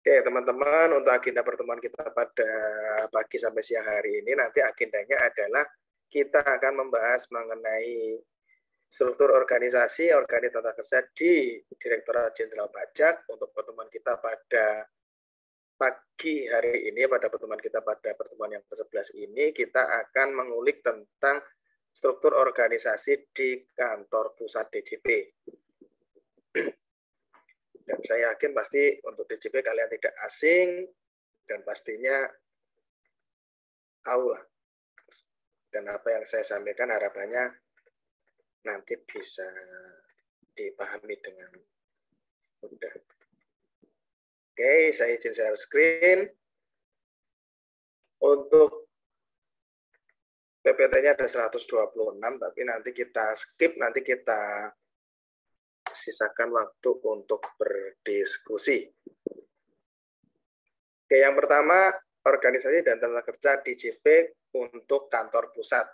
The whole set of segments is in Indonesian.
Oke, teman-teman, untuk agenda pertemuan kita pada pagi sampai siang hari ini, nanti agendanya adalah kita akan membahas mengenai struktur organisasi, organik tata kerja di Direktorat Jenderal Pajak. Untuk pertemuan kita pada pagi hari ini, pada pertemuan kita pada pertemuan yang ke-11 ini, kita akan mengulik tentang struktur organisasi di kantor pusat DJP. Dan saya yakin pasti untuk DJP kalian tidak asing dan pastinya tahu lah. Dan apa yang saya sampaikan harapannya nanti bisa dipahami dengan mudah. Oke, saya izin share screen. Untuk PPT-nya ada 126, tapi nanti kita skip, nanti kita sisakan waktu untuk berdiskusi. Oke, yang pertama, organisasi dan tata kerja DJP untuk kantor pusat.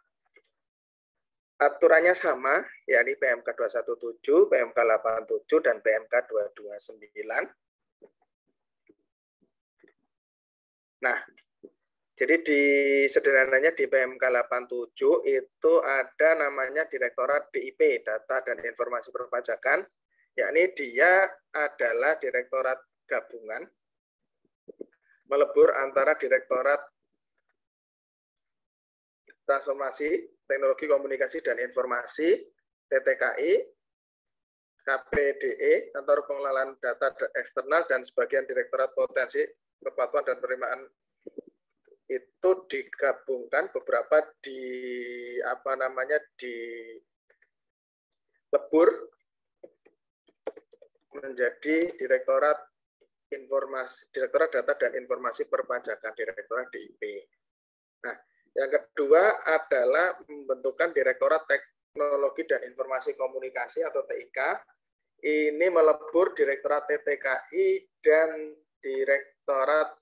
Aturannya sama, yakni PMK 217, PMK 87, dan PMK 229. Nah, jadi sederhananya di PMK 87 itu ada namanya Direktorat DIP, Data dan Informasi Perpajakan, yakni dia adalah direktorat gabungan melebur antara Direktorat Transformasi, Teknologi Komunikasi dan Informasi, TTKI, KPDE, Kantor Pengelolaan Data Eksternal, dan sebagian Direktorat Potensi Kepatuhan dan Penerimaan itu digabungkan beberapa dilebur menjadi Direktorat Data dan Informasi Perpajakan, Direktorat DIP. Nah, yang kedua adalah pembentukan Direktorat Teknologi dan Informasi Komunikasi atau TIK. Ini melebur Direktorat TTKI dan Direktorat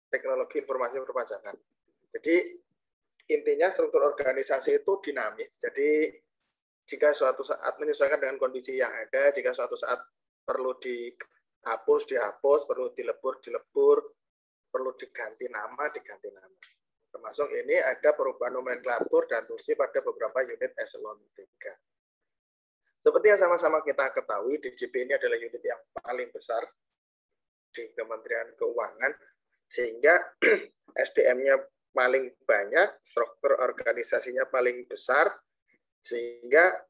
Teknologi Informasi Perpajakan. Jadi intinya struktur organisasi itu dinamis. Jadi jika suatu saat menyesuaikan dengan kondisi yang ada, jika suatu saat perlu dihapus, perlu dilebur, perlu diganti nama. Termasuk ini ada perubahan nomenklatur dan fungsi pada beberapa unit eselon 3. Seperti yang sama-sama kita ketahui, DJP ini adalah unit yang paling besar di Kementerian Keuangan, sehingga SDM-nya paling banyak, struktur organisasinya paling besar, sehingga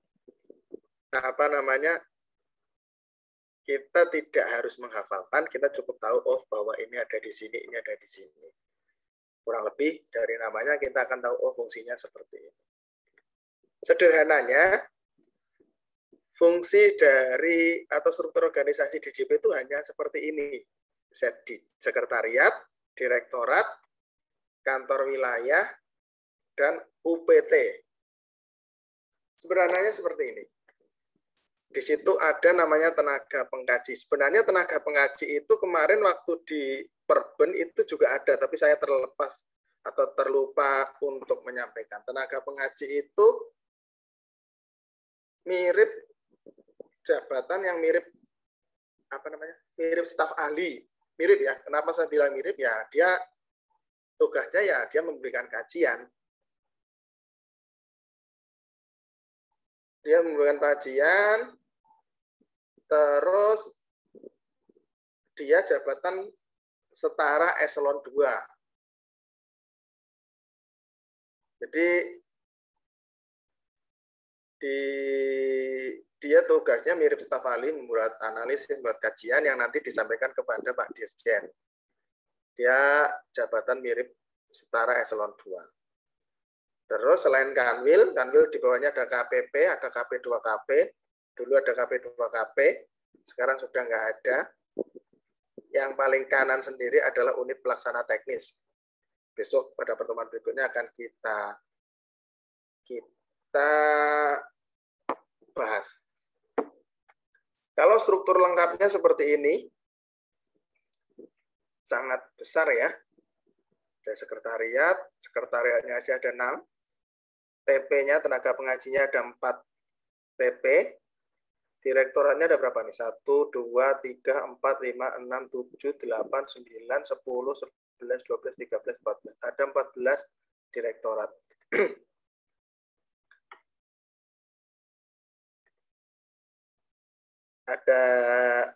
kita tidak harus menghafalkan, kita cukup tahu bahwa ini ada di sini, ini ada di sini. Kurang lebih dari namanya kita akan tahu fungsinya seperti ini. Sederhananya, fungsi dari atau struktur organisasi DJP itu hanya seperti ini. Sekretariat, direktorat, kantor wilayah, dan UPT. Sebenarnya seperti ini. Di situ ada namanya tenaga pengkaji. Sebenarnya tenaga pengkaji itu kemarin waktu di Perben itu juga ada, tapi saya terlepas atau terlupa untuk menyampaikan. Tenaga pengkaji itu mirip jabatan yang mirip mirip staf ahli. Mirip ya. Kenapa saya bilang mirip? Ya, dia tugasnya ya dia memberikan kajian. Dia memberikan kajian, terus dia jabatan setara eselon 2. Jadi dia tugasnya mirip staf ahli, membuat analisis, membuat kajian yang nanti disampaikan kepada Pak Dirjen. Dia jabatan mirip setara eselon 2. Terus selain Kanwil di bawahnya ada KPP, ada KP2KP. Dulu ada KP2KP, sekarang sudah nggak ada. Yang paling kanan sendiri adalah unit pelaksana teknis. Besok pada pertemuan berikutnya akan kita bahas. Kalau struktur lengkapnya seperti ini, sangat besar ya. Ada sekretariat, sekretariatnya aja ada 6. TP-nya, tenaga pengajinya ada 4 TP. Direktoratnya ada berapa nih? 1, 2, 3, 4, 5, 6, 7, 8, 9, 10, 11, 12, 13, 14. Ada 14 direktorat. ada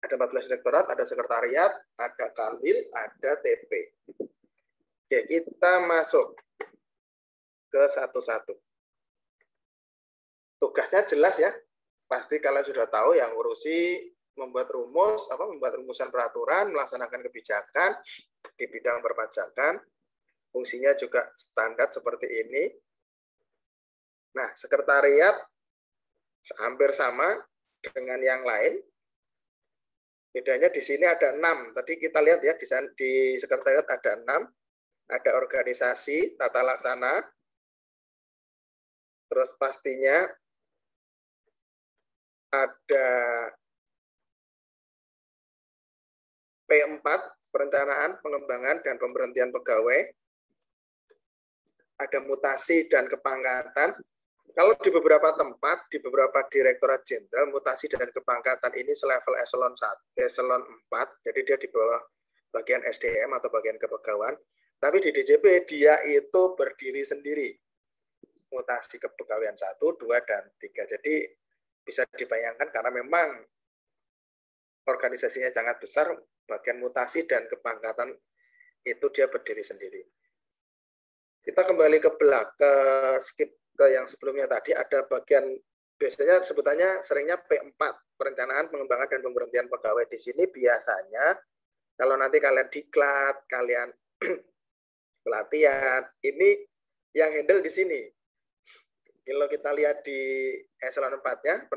14 direktorat, ada sekretariat, ada kanwil, ada TP. Oke, kita masuk ke satu-satu. Tugasnya jelas ya. Pasti kalian sudah tahu yang ngurusi membuat rumusan peraturan, melaksanakan kebijakan di bidang perpajakan. Fungsinya juga standar seperti ini. Nah, sekretariat hampir sama dengan yang lain. Bedanya di sini ada 6. Tadi kita lihat ya, di sekretariat ada 6. Ada organisasi, tata laksana. Terus pastinya ada P4, perencanaan, pengembangan, dan pemberhentian pegawai. Ada mutasi dan kepangkatan. Kalau di beberapa tempat, di beberapa direktorat jenderal, mutasi dan kepangkatan ini selevel eselon 4, jadi dia di bawah bagian SDM atau bagian kepegawaian. Tapi di DJP dia itu berdiri sendiri. Mutasi kepegawaian 1, 2, dan 3. Jadi bisa dibayangkan karena memang organisasinya sangat besar, bagian mutasi dan kepangkatan itu dia berdiri sendiri. Kita kembali ke skip ke yang sebelumnya tadi, ada bagian biasanya sebutannya seringnya P4, perencanaan, pengembangan, dan pemberhentian pegawai. Di sini biasanya kalau nanti kalian diklat, kalian pelatihan, ini yang handle di sini. Kalau kita lihat di eselon 4-nya,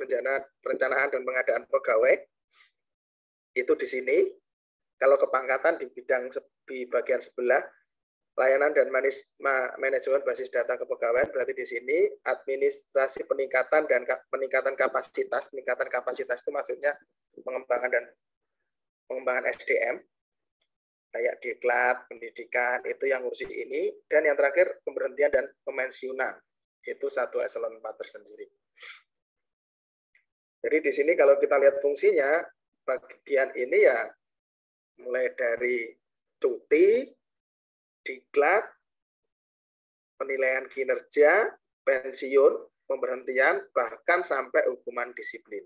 perencanaan dan pengadaan pegawai, itu di sini. Kalau kepangkatan di bagian sebelah, layanan dan manajemen basis data kepegawaian, berarti di sini administrasi peningkatan dan peningkatan kapasitas. Peningkatan kapasitas itu maksudnya pengembangan SDM, kayak diklat, pendidikan, itu yang ngurusin ini. Dan yang terakhir, pemberhentian dan pemensiunan. Itu satu eselon 4 tersendiri. Jadi di sini kalau kita lihat fungsinya, bagian ini ya mulai dari cuti, diklat, penilaian kinerja, pensiun, pemberhentian, bahkan sampai hukuman disiplin.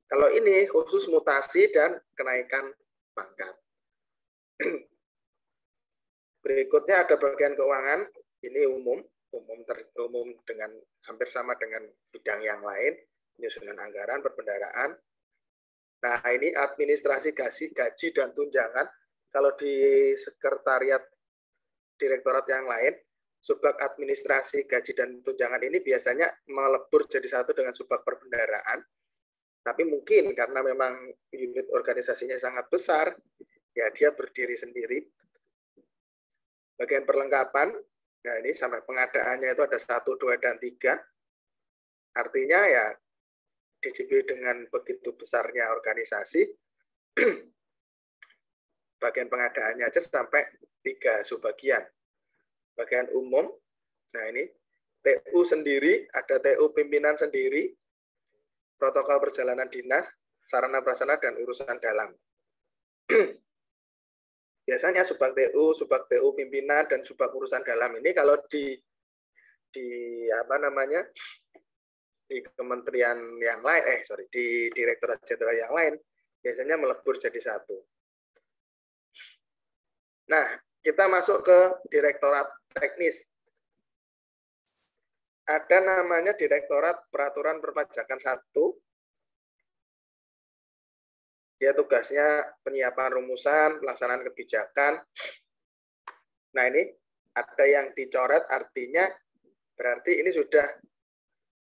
Kalau ini khusus mutasi dan kenaikan pangkat. Berikutnya ada bagian keuangan, ini umum dengan hampir sama dengan bidang yang lain, penyusunan anggaran, perbendaharaan. Nah, ini administrasi gaji dan tunjangan. Kalau di sekretariat direktorat yang lain, subbag administrasi gaji dan tunjangan ini biasanya melebur jadi satu dengan subbag perbendaharaan. Tapi mungkin karena memang unit organisasinya sangat besar, ya dia berdiri sendiri. Bagian perlengkapan, nah ini sampai pengadaannya itu ada 1, 2, dan 3. Artinya ya DJP dengan begitu besarnya organisasi, bagian pengadaannya aja sampai 3 subbagian. Bagian umum, nah ini TU sendiri, ada TU pimpinan sendiri, protokol perjalanan dinas, sarana prasarana, dan urusan dalam. Biasanya subbag TU pimpinan, dan subbag urusan dalam ini kalau di kementerian yang lain, di direktorat jenderal yang lain, biasanya melebur jadi satu. Nah, kita masuk ke direktorat teknis. Ada namanya Direktorat Peraturan Perpajakan 1. Dia tugasnya penyiapan rumusan, pelaksanaan kebijakan. Nah, ini ada yang dicoret, artinya berarti ini sudah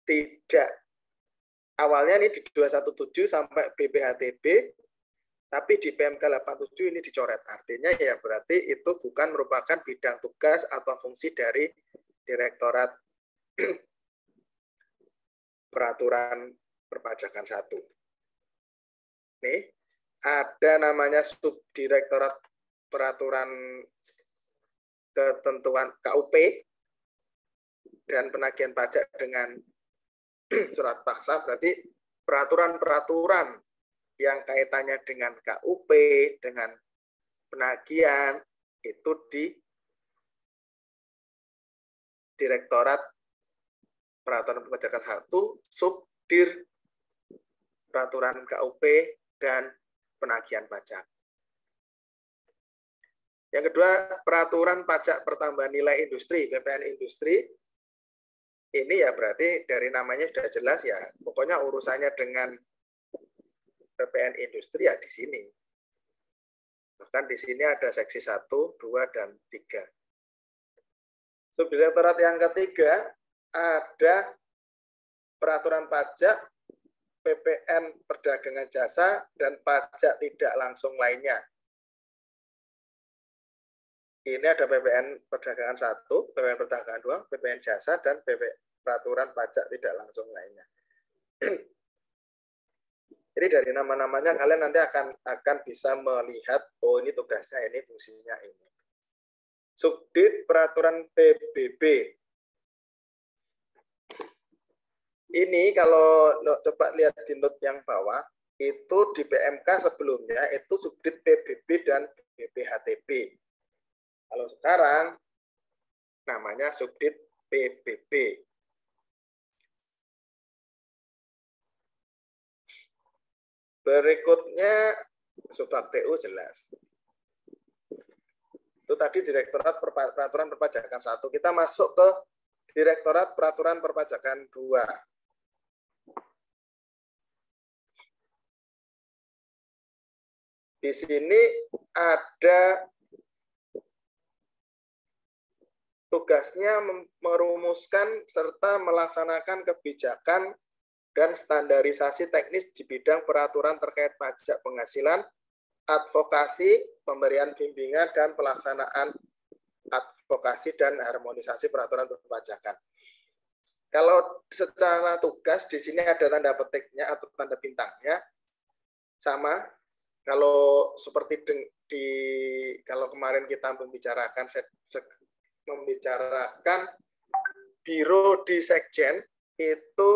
tidak, awalnya ini di 217 sampai BPHTB, tapi di PMK 87 ini dicoret. Artinya ya berarti itu bukan merupakan bidang tugas atau fungsi dari Direktorat Peraturan Perpajakan 1. Nih, ada namanya Subdirektorat Peraturan Ketentuan KUP dan Penagihan Pajak dengan surat paksa berarti peraturan-peraturan yang kaitannya dengan KUP, dengan penagihan, itu di Direktorat Peraturan Perpajakan 1, Subdir Peraturan KUP dan Penagihan Pajak. Yang kedua, Peraturan Pajak Pertambahan Nilai Industri, PPN Industri. Ini ya berarti dari namanya sudah jelas ya, pokoknya urusannya dengan PPN Industri ya di sini. Bahkan di sini ada seksi 1, 2, dan 3. Subdirektorat yang ketiga ada peraturan pajak, PPN perdagangan jasa, dan pajak tidak langsung lainnya. Ini ada PPN perdagangan 1, PPN perdagangan 2, PPN jasa, dan peraturan pajak tidak langsung lainnya. Jadi dari nama-namanya kalian nanti akan bisa melihat, oh ini tugasnya ini, fungsinya ini. Subdit peraturan PBB. Ini kalau coba lihat di note yang bawah, itu di PMK sebelumnya itu subdit PBB dan BPHTB. Kalau sekarang namanya subdit PBB. Berikutnya Subak TU jelas. Itu tadi Direktorat Peraturan Perpajakan 1. Kita masuk ke Direktorat Peraturan Perpajakan 2. Di sini ada tugasnya merumuskan serta melaksanakan kebijakan dan standarisasi teknis di bidang peraturan terkait pajak penghasilan, advokasi, pemberian bimbingan, dan pelaksanaan advokasi dan harmonisasi peraturan perpajakan. Kalau secara tugas di sini ada tanda petiknya atau tanda bintangnya, sama. Kalau seperti kalau kemarin kita membicarakan biro di sekjen itu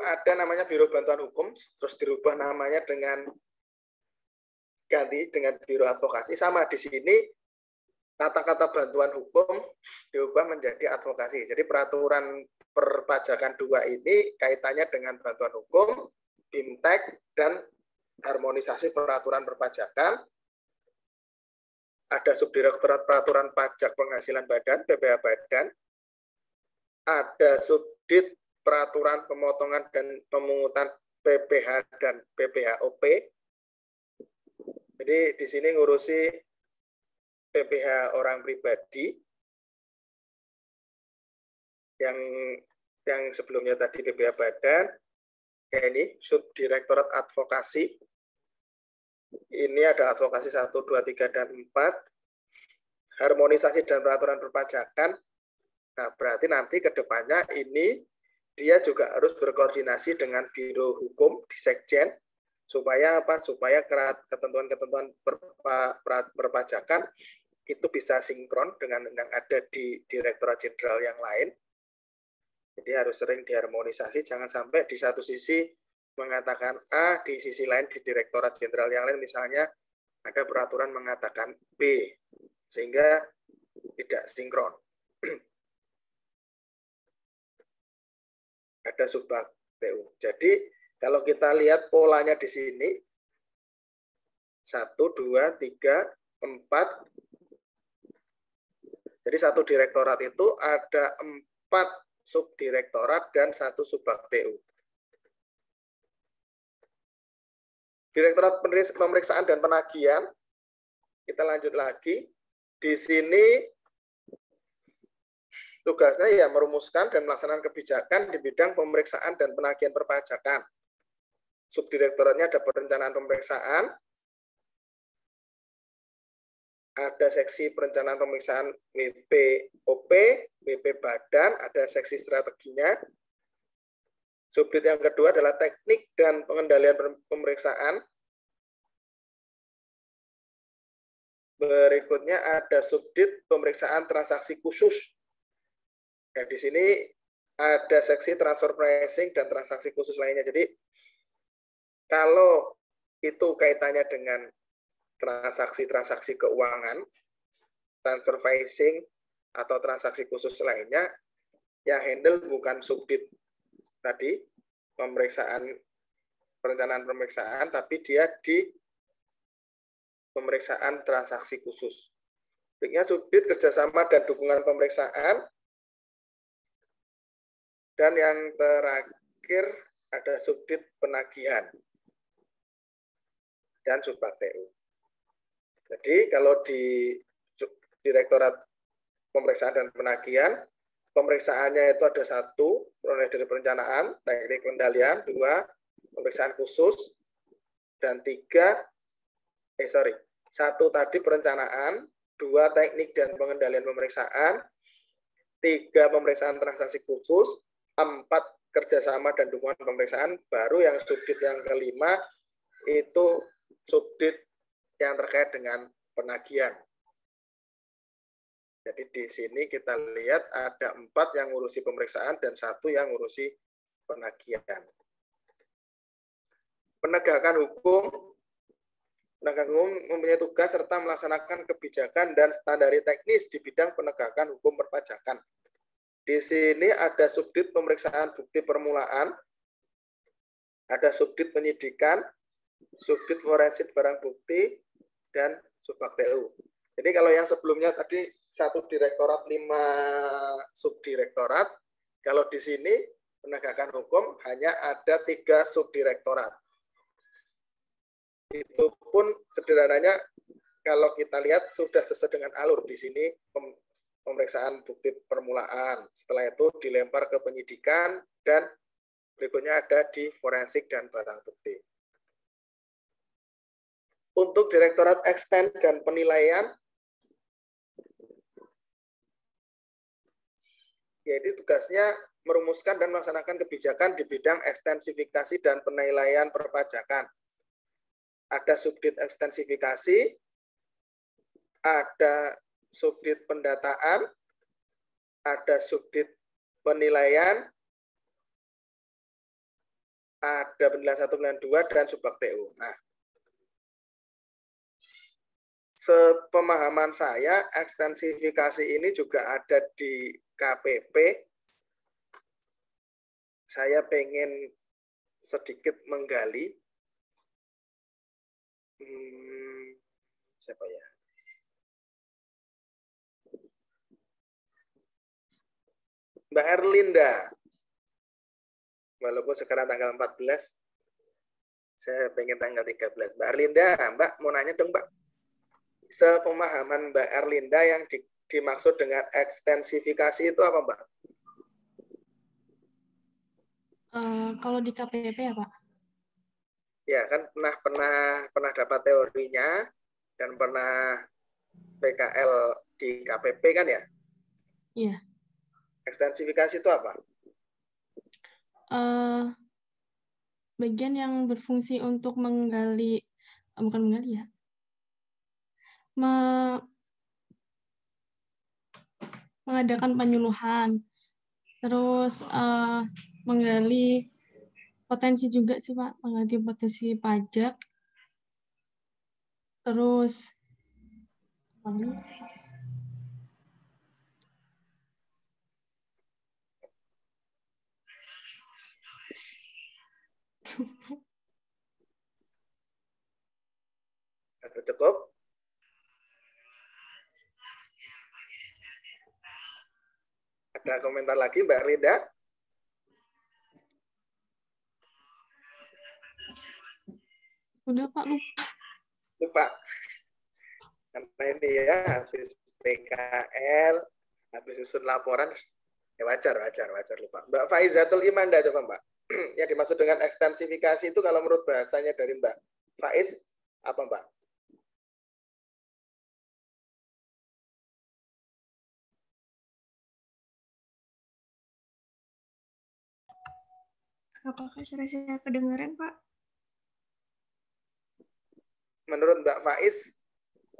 ada namanya Biro Bantuan Hukum, terus dirubah namanya ganti dengan Biro Advokasi. Sama di sini kata-kata bantuan hukum diubah menjadi advokasi. Jadi peraturan perpajakan 2 ini kaitannya dengan bantuan hukum, BIMTEK, dan harmonisasi peraturan perpajakan. Ada Subdirektorat Peraturan Pajak Penghasilan Badan, PPH Badan. Ada Subdit Peraturan Pemotongan dan Pemungutan PPH dan PPHOP. Jadi di sini ngurusi PPH orang pribadi yang sebelumnya tadi PPH Badan, ya ini Subdirektorat Advokasi. Ini ada advokasi 1, 2, 3, dan 4. Harmonisasi dan peraturan perpajakan. Nah, berarti nanti ke depannya ini dia juga harus berkoordinasi dengan Biro Hukum di Sekjen supaya apa? Supaya ketentuan-ketentuan perpajakan itu bisa sinkron dengan yang ada di Direktorat Jenderal yang lain. Jadi harus sering diharmonisasi, jangan sampai di satu sisi mengatakan A, di sisi lain di Direktorat Jenderal yang lain misalnya ada peraturan mengatakan B, sehingga tidak sinkron. Ada Subak TU. Jadi kalau kita lihat polanya di sini 1, 2, 3, 4. Jadi satu direktorat itu ada 4 subdirektorat dan 1 Subak TU. Direktorat Pemeriksaan dan Penagihan, kita lanjut lagi. Di sini tugasnya ya merumuskan dan melaksanakan kebijakan di bidang pemeriksaan dan penagihan perpajakan. Subdirektoratnya ada perencanaan pemeriksaan, ada seksi perencanaan pemeriksaan WPOP, WP Badan, ada seksi strateginya. Subdit yang kedua adalah teknik dan pengendalian pemeriksaan. Berikutnya ada subdit pemeriksaan transaksi khusus. Nah, di sini ada seksi transfer pricing dan transaksi khusus lainnya. Jadi kalau itu kaitannya dengan transaksi-transaksi keuangan, transfer pricing atau transaksi khusus lainnya, yang handle bukan subdit tadi, perencanaan pemeriksaan, tapi dia di pemeriksaan transaksi khusus. Berikutnya subdit kerjasama dan dukungan pemeriksaan. Dan yang terakhir ada subdit penagihan dan subbak TU. Jadi kalau di Direktorat Pemeriksaan dan Penagihan, pemeriksaannya itu ada 1, mulai dari perencanaan, teknik kendalian, 2, pemeriksaan khusus, dan 3, 1 tadi perencanaan, 2 teknik dan pengendalian pemeriksaan, 3 pemeriksaan transaksi khusus, 4 kerjasama dan dukungan pemeriksaan, baru yang subdit yang kelima itu subdit yang terkait dengan penagihan. Jadi di sini kita lihat ada 4 yang ngurusi pemeriksaan dan 1 yang ngurusi penagihan. Penegakan hukum mempunyai tugas serta melaksanakan kebijakan dan standari teknis di bidang penegakan hukum perpajakan. Di sini ada subdit pemeriksaan bukti permulaan, ada subdit penyidikan, subdit forensik barang bukti, dan subbak TU. Jadi kalau yang sebelumnya tadi 1 direktorat, 5 subdirektorat, kalau di sini penegakan hukum hanya ada 3 subdirektorat. Itu pun sederhananya kalau kita lihat sudah sesuai dengan alur. Di sini pemeriksaan bukti permulaan, setelah itu dilempar ke penyidikan, dan berikutnya ada di forensik dan barang bukti. Untuk Direktorat Eksten dan Penilaian, yaitu tugasnya merumuskan dan melaksanakan kebijakan di bidang ekstensifikasi dan penilaian perpajakan. Ada subdit ekstensifikasi, ada subdit pendataan, ada subdit penilaian, ada penilaian 1, penilaian 2, dan subbak TU. Nah, sepemahaman saya, ekstensifikasi ini juga ada di KPP. Saya pengen sedikit menggali. Siapa ya? Mbak Erlinda. Walaupun sekarang tanggal 14, saya pengen tanggal 13. Mbak Erlinda, Mbak mau nanya dong, Mbak. Sepemahaman Mbak Erlinda yang dimaksud dengan ekstensifikasi itu apa, Mbak? Kalau di KPP ya, Pak? Ya, kan pernah dapat teorinya dan pernah PKL di KPP kan ya? Iya. Ekstensifikasi itu apa? Bagian yang berfungsi untuk menggali, bukan menggali ya, mengadakan penyuluhan, terus menggali potensi juga sih Pak, menggali potensi pajak, terus Ada cukup? Ada komentar lagi, Mbak Erlinda? udah Pak, lupa. Lupa. Karena ini ya, habis PKL, habis susun laporan, ya wajar lupa. Mbak Faizatul Imanda, coba Mbak. Yang dimaksud dengan ekstensifikasi itu kalau menurut bahasanya dari Mbak Faiz, apa Mbak? Apakah saya kedengaran, Pak? Menurut Mbak Faiz,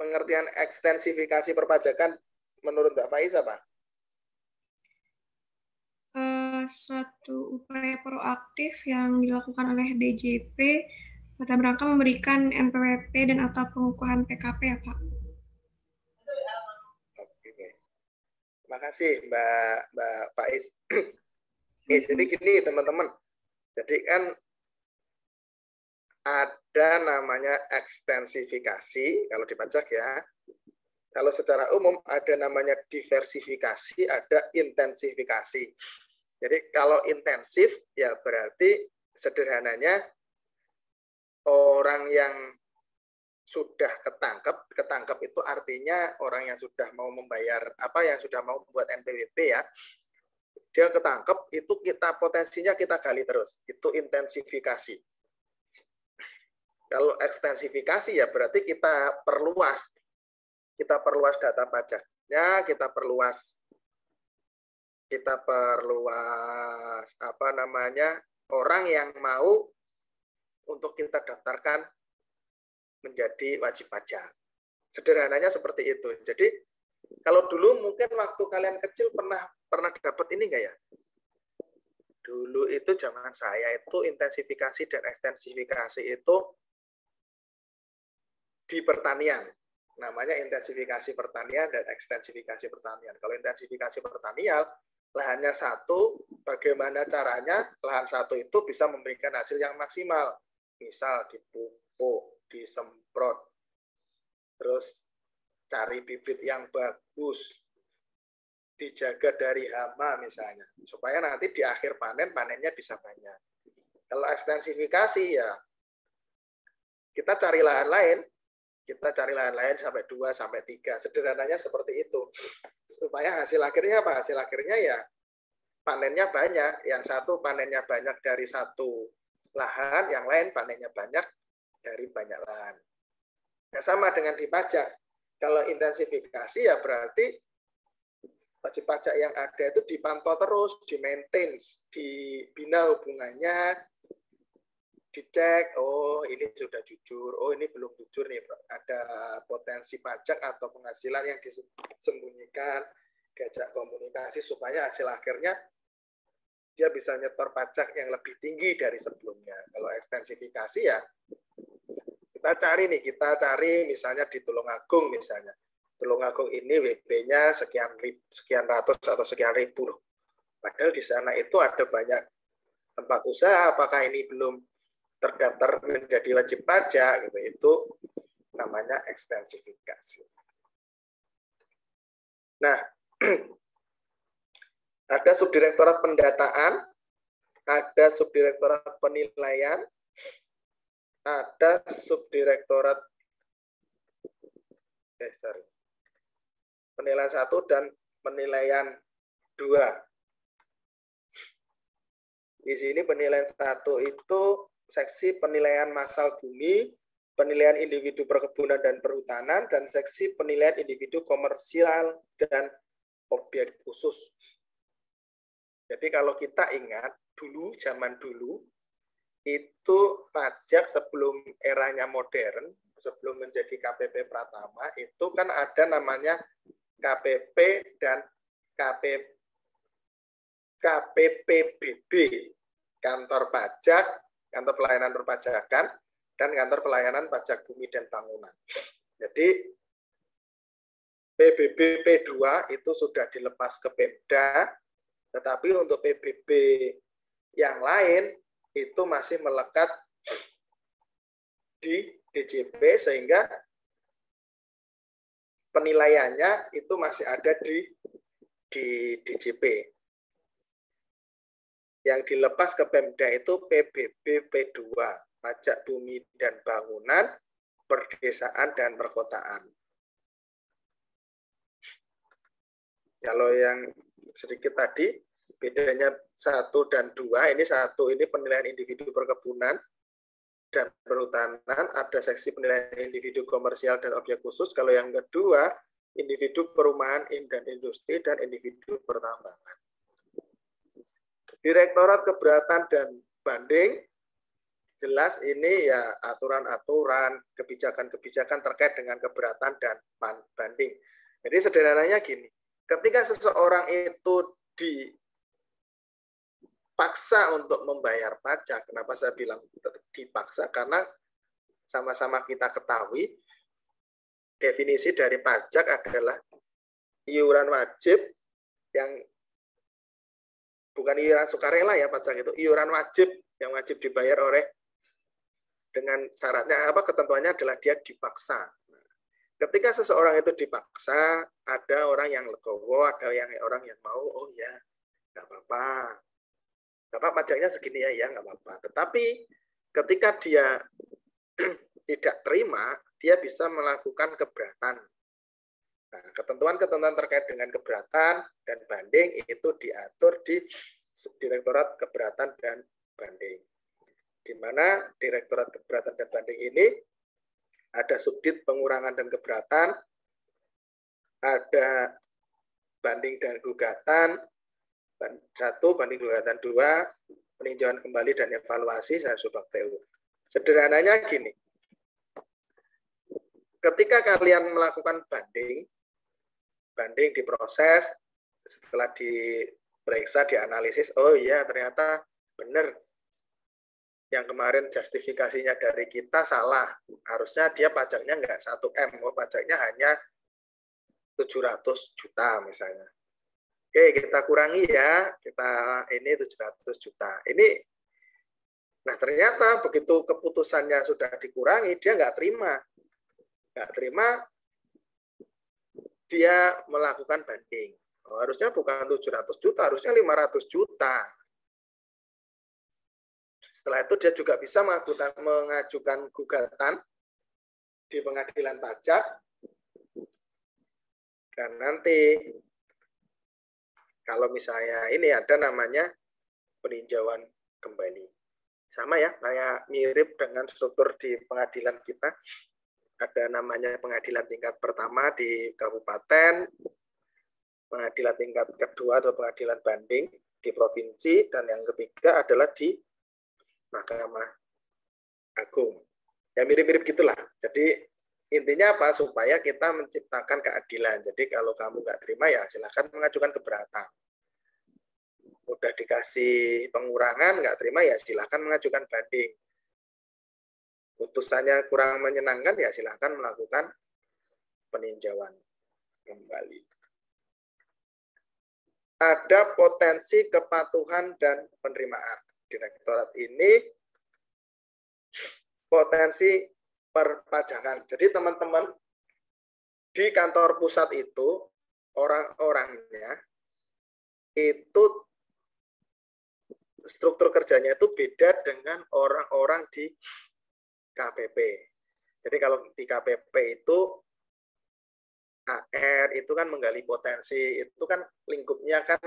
pengertian ekstensifikasi perpajakan menurut Mbak Faiz apa? Suatu upaya proaktif yang dilakukan oleh DJP pada rangka memberikan NPWP dan atau pengukuhan PKP ya Pak. Oke. Terima kasih Mbak Faiz. Jadi gini teman-teman. Jadi kan ada namanya ekstensifikasi kalau di pajak ya. Kalau secara umum ada namanya diversifikasi, ada intensifikasi. Jadi kalau intensif ya berarti sederhananya orang yang sudah ketangkep itu artinya orang yang sudah mau membayar yang sudah mau membuat NPWP ya. Dia ketangkep itu potensinya kita gali terus. Itu intensifikasi. Kalau ekstensifikasi ya berarti kita perluas data pajaknya, kita perluas orang yang mau untuk kita daftarkan menjadi wajib pajak. Sederhananya seperti itu. Jadi kalau dulu mungkin waktu kalian kecil pernah dapat ini nggak ya? Dulu itu zaman saya itu intensifikasi dan ekstensifikasi itu di pertanian. Namanya intensifikasi pertanian dan ekstensifikasi pertanian. Kalau intensifikasi pertanian, lahannya satu, bagaimana caranya lahan satu itu bisa memberikan hasil yang maksimal. Misal dipupuk, disemprot, terus cari bibit yang bagus, dijaga dari hama misalnya, supaya nanti di akhir panennya bisa banyak. Kalau ekstensifikasi ya, kita cari lahan lain sampai 2 sampai 3. Sederhananya seperti itu. Supaya hasil akhirnya apa? Hasil akhirnya ya panennya banyak. Yang satu panennya banyak dari satu lahan, yang lain panennya banyak dari banyak lahan. Nah, sama dengan di pajak. Kalau intensifikasi ya berarti wajib pajak yang ada itu dipantau terus, di-maintain, dibina hubungannya, dicek, oh ini sudah jujur, oh ini belum jujur nih, ada potensi pajak atau penghasilan yang disembunyikan, diajak komunikasi supaya hasil akhirnya dia bisa nyetor pajak yang lebih tinggi dari sebelumnya. Kalau ekstensifikasi ya kita cari misalnya di Tulungagung misalnya. Tulungagung ini WP-nya sekian ratus atau sekian ribu. Padahal di sana itu ada banyak tempat usaha, apakah ini belum terdaftar menjadi wajib pajak gitu, itu namanya ekstensifikasi. Nah, ada subdirektorat pendataan, ada subdirektorat penilaian, ada subdirektorat penilaian 1 dan penilaian 2. Di sini penilaian 1 itu seksi penilaian massal bumi, penilaian individu perkebunan dan perhutanan, dan seksi penilaian individu komersial dan objek khusus. Jadi kalau kita ingat, zaman dulu, itu pajak sebelum eranya modern, sebelum menjadi KPP Pratama, itu kan ada namanya KPP dan KPPBB, kantor pajak, kantor pelayanan perpajakan, dan kantor pelayanan pajak bumi dan bangunan. Jadi PBB P2 itu sudah dilepas ke Pemda, tetapi untuk PBB yang lain itu masih melekat di DJP sehingga penilaiannya itu masih ada di DJP. Yang dilepas ke Pemda itu PBB P2, pajak bumi dan bangunan, perdesaan dan perkotaan. Kalau yang sedikit tadi, bedanya 1 dan 2, ini 1 ini penilaian individu perkebunan dan perhutanan, ada seksi penilaian individu komersial dan objek khusus. Kalau yang kedua, individu perumahan dan industri dan individu pertambangan. Direktorat Keberatan dan Banding, jelas ini ya aturan-aturan, kebijakan-kebijakan terkait dengan keberatan dan banding. Jadi sederhananya gini, ketika seseorang itu dipaksa untuk membayar pajak, kenapa saya bilang dipaksa? Karena sama-sama kita ketahui, definisi dari pajak adalah iuran wajib yang bukan iuran sukarela ya, pajak itu iuran wajib yang wajib dibayar oleh dengan syaratnya apa, ketentuannya adalah dia dipaksa. Ketika seseorang itu dipaksa, ada orang yang legowo, ada orang yang mau, oh ya, nggak apa-apa. Bapak pajaknya segini ya, nggak apa-apa. Tetapi ketika dia tidak terima, dia bisa melakukan keberatan. Nah, ketentuan-ketentuan terkait dengan keberatan dan banding itu diatur di Direktorat Keberatan dan Banding. Di mana Direktorat Keberatan dan Banding ini ada subdit pengurangan dan keberatan, ada banding dan gugatan, 1, banding gugatan 2, peninjauan kembali dan evaluasi, dan subaktu. Sederhananya gini, ketika kalian melakukan banding diproses, setelah diperiksa, dianalisis, oh iya ternyata benar yang kemarin justifikasinya dari kita salah. Harusnya dia pajaknya nggak 1 M, pajaknya hanya 700 juta misalnya. Oke, kita kurangi ya, ini 700 juta. Ini, nah ternyata begitu keputusannya sudah dikurangi, dia nggak terima. Dia melakukan banding. Oh, harusnya bukan 700 juta, harusnya 500 juta. Setelah itu dia juga bisa mengajukan gugatan di pengadilan pajak, dan nanti kalau misalnya ini ada namanya peninjauan kembali. Sama ya, kayak mirip dengan struktur di pengadilan kita. Ada namanya pengadilan tingkat pertama di kabupaten, pengadilan tingkat kedua atau pengadilan banding di provinsi, dan yang ketiga adalah di Mahkamah Agung. Ya mirip-mirip gitulah. Jadi intinya apa? Supaya kita menciptakan keadilan. Jadi kalau kamu nggak terima ya silakan mengajukan keberatan. Udah dikasih pengurangan nggak terima ya silakan mengajukan banding. Putusannya kurang menyenangkan ya silakan melakukan peninjauan kembali. Ada potensi kepatuhan dan penerimaan. Direktorat ini potensi perpajakan. Jadi teman-teman di kantor pusat itu orang-orangnya itu struktur kerjanya itu beda dengan orang-orang di KPP. Jadi kalau di KPP itu AR itu kan menggali potensi, itu kan lingkupnya kan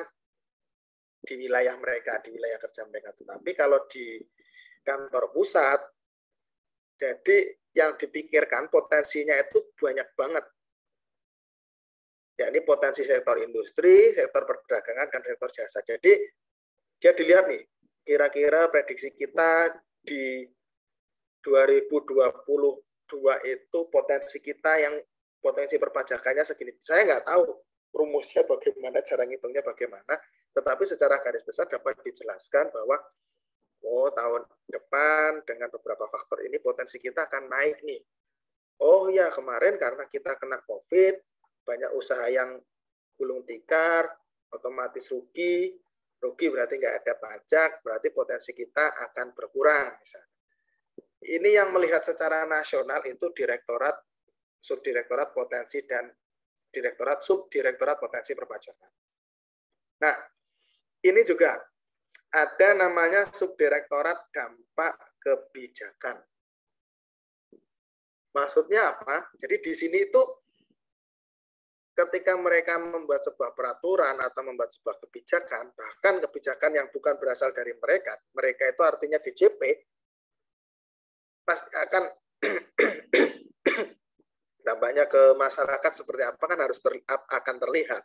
di wilayah mereka, di wilayah kerja mereka. Tapi kalau di kantor pusat, jadi yang dipikirkan potensinya itu banyak banget. Ya, ini potensi sektor industri, sektor perdagangan, dan sektor jasa. Jadi dia dilihat nih, kira-kira prediksi kita di 2022 itu potensi kita yang potensi perpajakannya segini. Saya nggak tahu rumusnya bagaimana, cara ngitungnya bagaimana, tetapi secara garis besar dapat dijelaskan bahwa oh tahun depan dengan beberapa faktor ini potensi kita akan naik nih. Oh ya kemarin karena kita kena COVID, banyak usaha yang gulung tikar, otomatis rugi berarti nggak ada pajak, berarti potensi kita akan berkurang misalnya. Ini yang melihat secara nasional itu direktorat, subdirektorat potensi, dan direktorat, subdirektorat potensi perpajakan. Nah, ini juga ada namanya subdirektorat dampak kebijakan. Maksudnya apa? Jadi di sini itu ketika mereka membuat sebuah peraturan atau membuat sebuah kebijakan, bahkan kebijakan yang bukan berasal dari mereka itu artinya DJP, pasti akan dampaknya ke masyarakat seperti apa kan harus akan terlihat.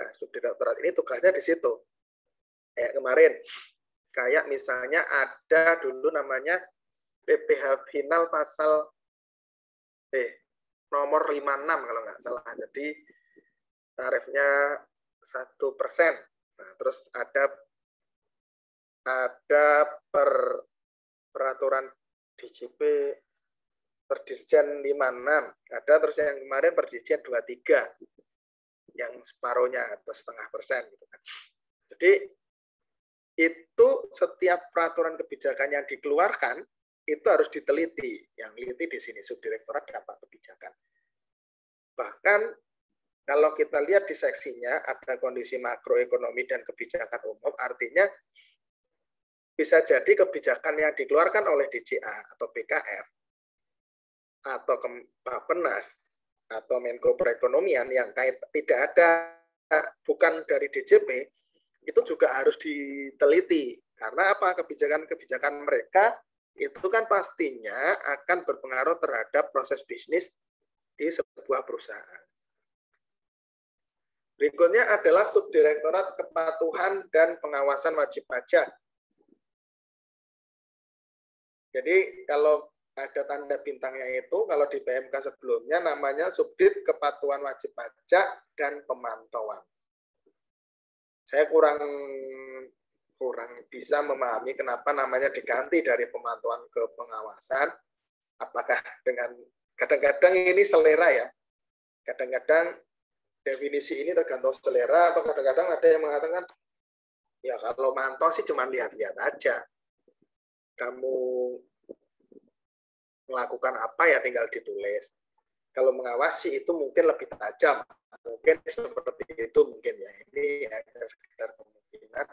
Nah, subdirektorat ini tugasnya di situ. Kayak kemarin, kayak misalnya ada dulu namanya PPh final pasal nomor 56 kalau nggak salah. Jadi tarifnya 1%. Nah, terus ada peraturan DJP Perdirjen 56. Ada terus yang kemarin Perdirjen 23 yang separuhnya atau 0,5% gitu kan. Jadi itu setiap peraturan kebijakan yang dikeluarkan itu harus diteliti. Yang teliti di sini Subdirektorat Dampak Kebijakan. Bahkan kalau kita lihat di seksinya ada kondisi makroekonomi dan kebijakan umum, artinya bisa jadi kebijakan yang dikeluarkan oleh DJA atau BKF atau Bappenas atau Menko Perekonomian yang tidak ada, bukan dari DJP, itu juga harus diteliti. Karena apa? Kebijakan-kebijakan mereka itu kan pastinya akan berpengaruh terhadap proses bisnis di sebuah perusahaan. Berikutnya adalah Subdirektorat Kepatuhan dan Pengawasan Wajib Pajak. Jadi kalau ada tanda bintangnya itu, kalau di PMK sebelumnya namanya Subdit Kepatuhan Wajib Pajak dan Pemantauan. Saya kurang bisa memahami kenapa namanya diganti dari pemantauan ke pengawasan. Apakah dengan kadang-kadang ini selera ya. Kadang-kadang definisi ini tergantung selera, atau kadang-kadang ada yang mengatakan ya kalau mantau sih cuma lihat-lihat aja. Kamu melakukan apa ya tinggal ditulis. Kalau mengawasi itu mungkin lebih tajam. Mungkin seperti itu mungkin ya. Ini hanya sekedar kemungkinan.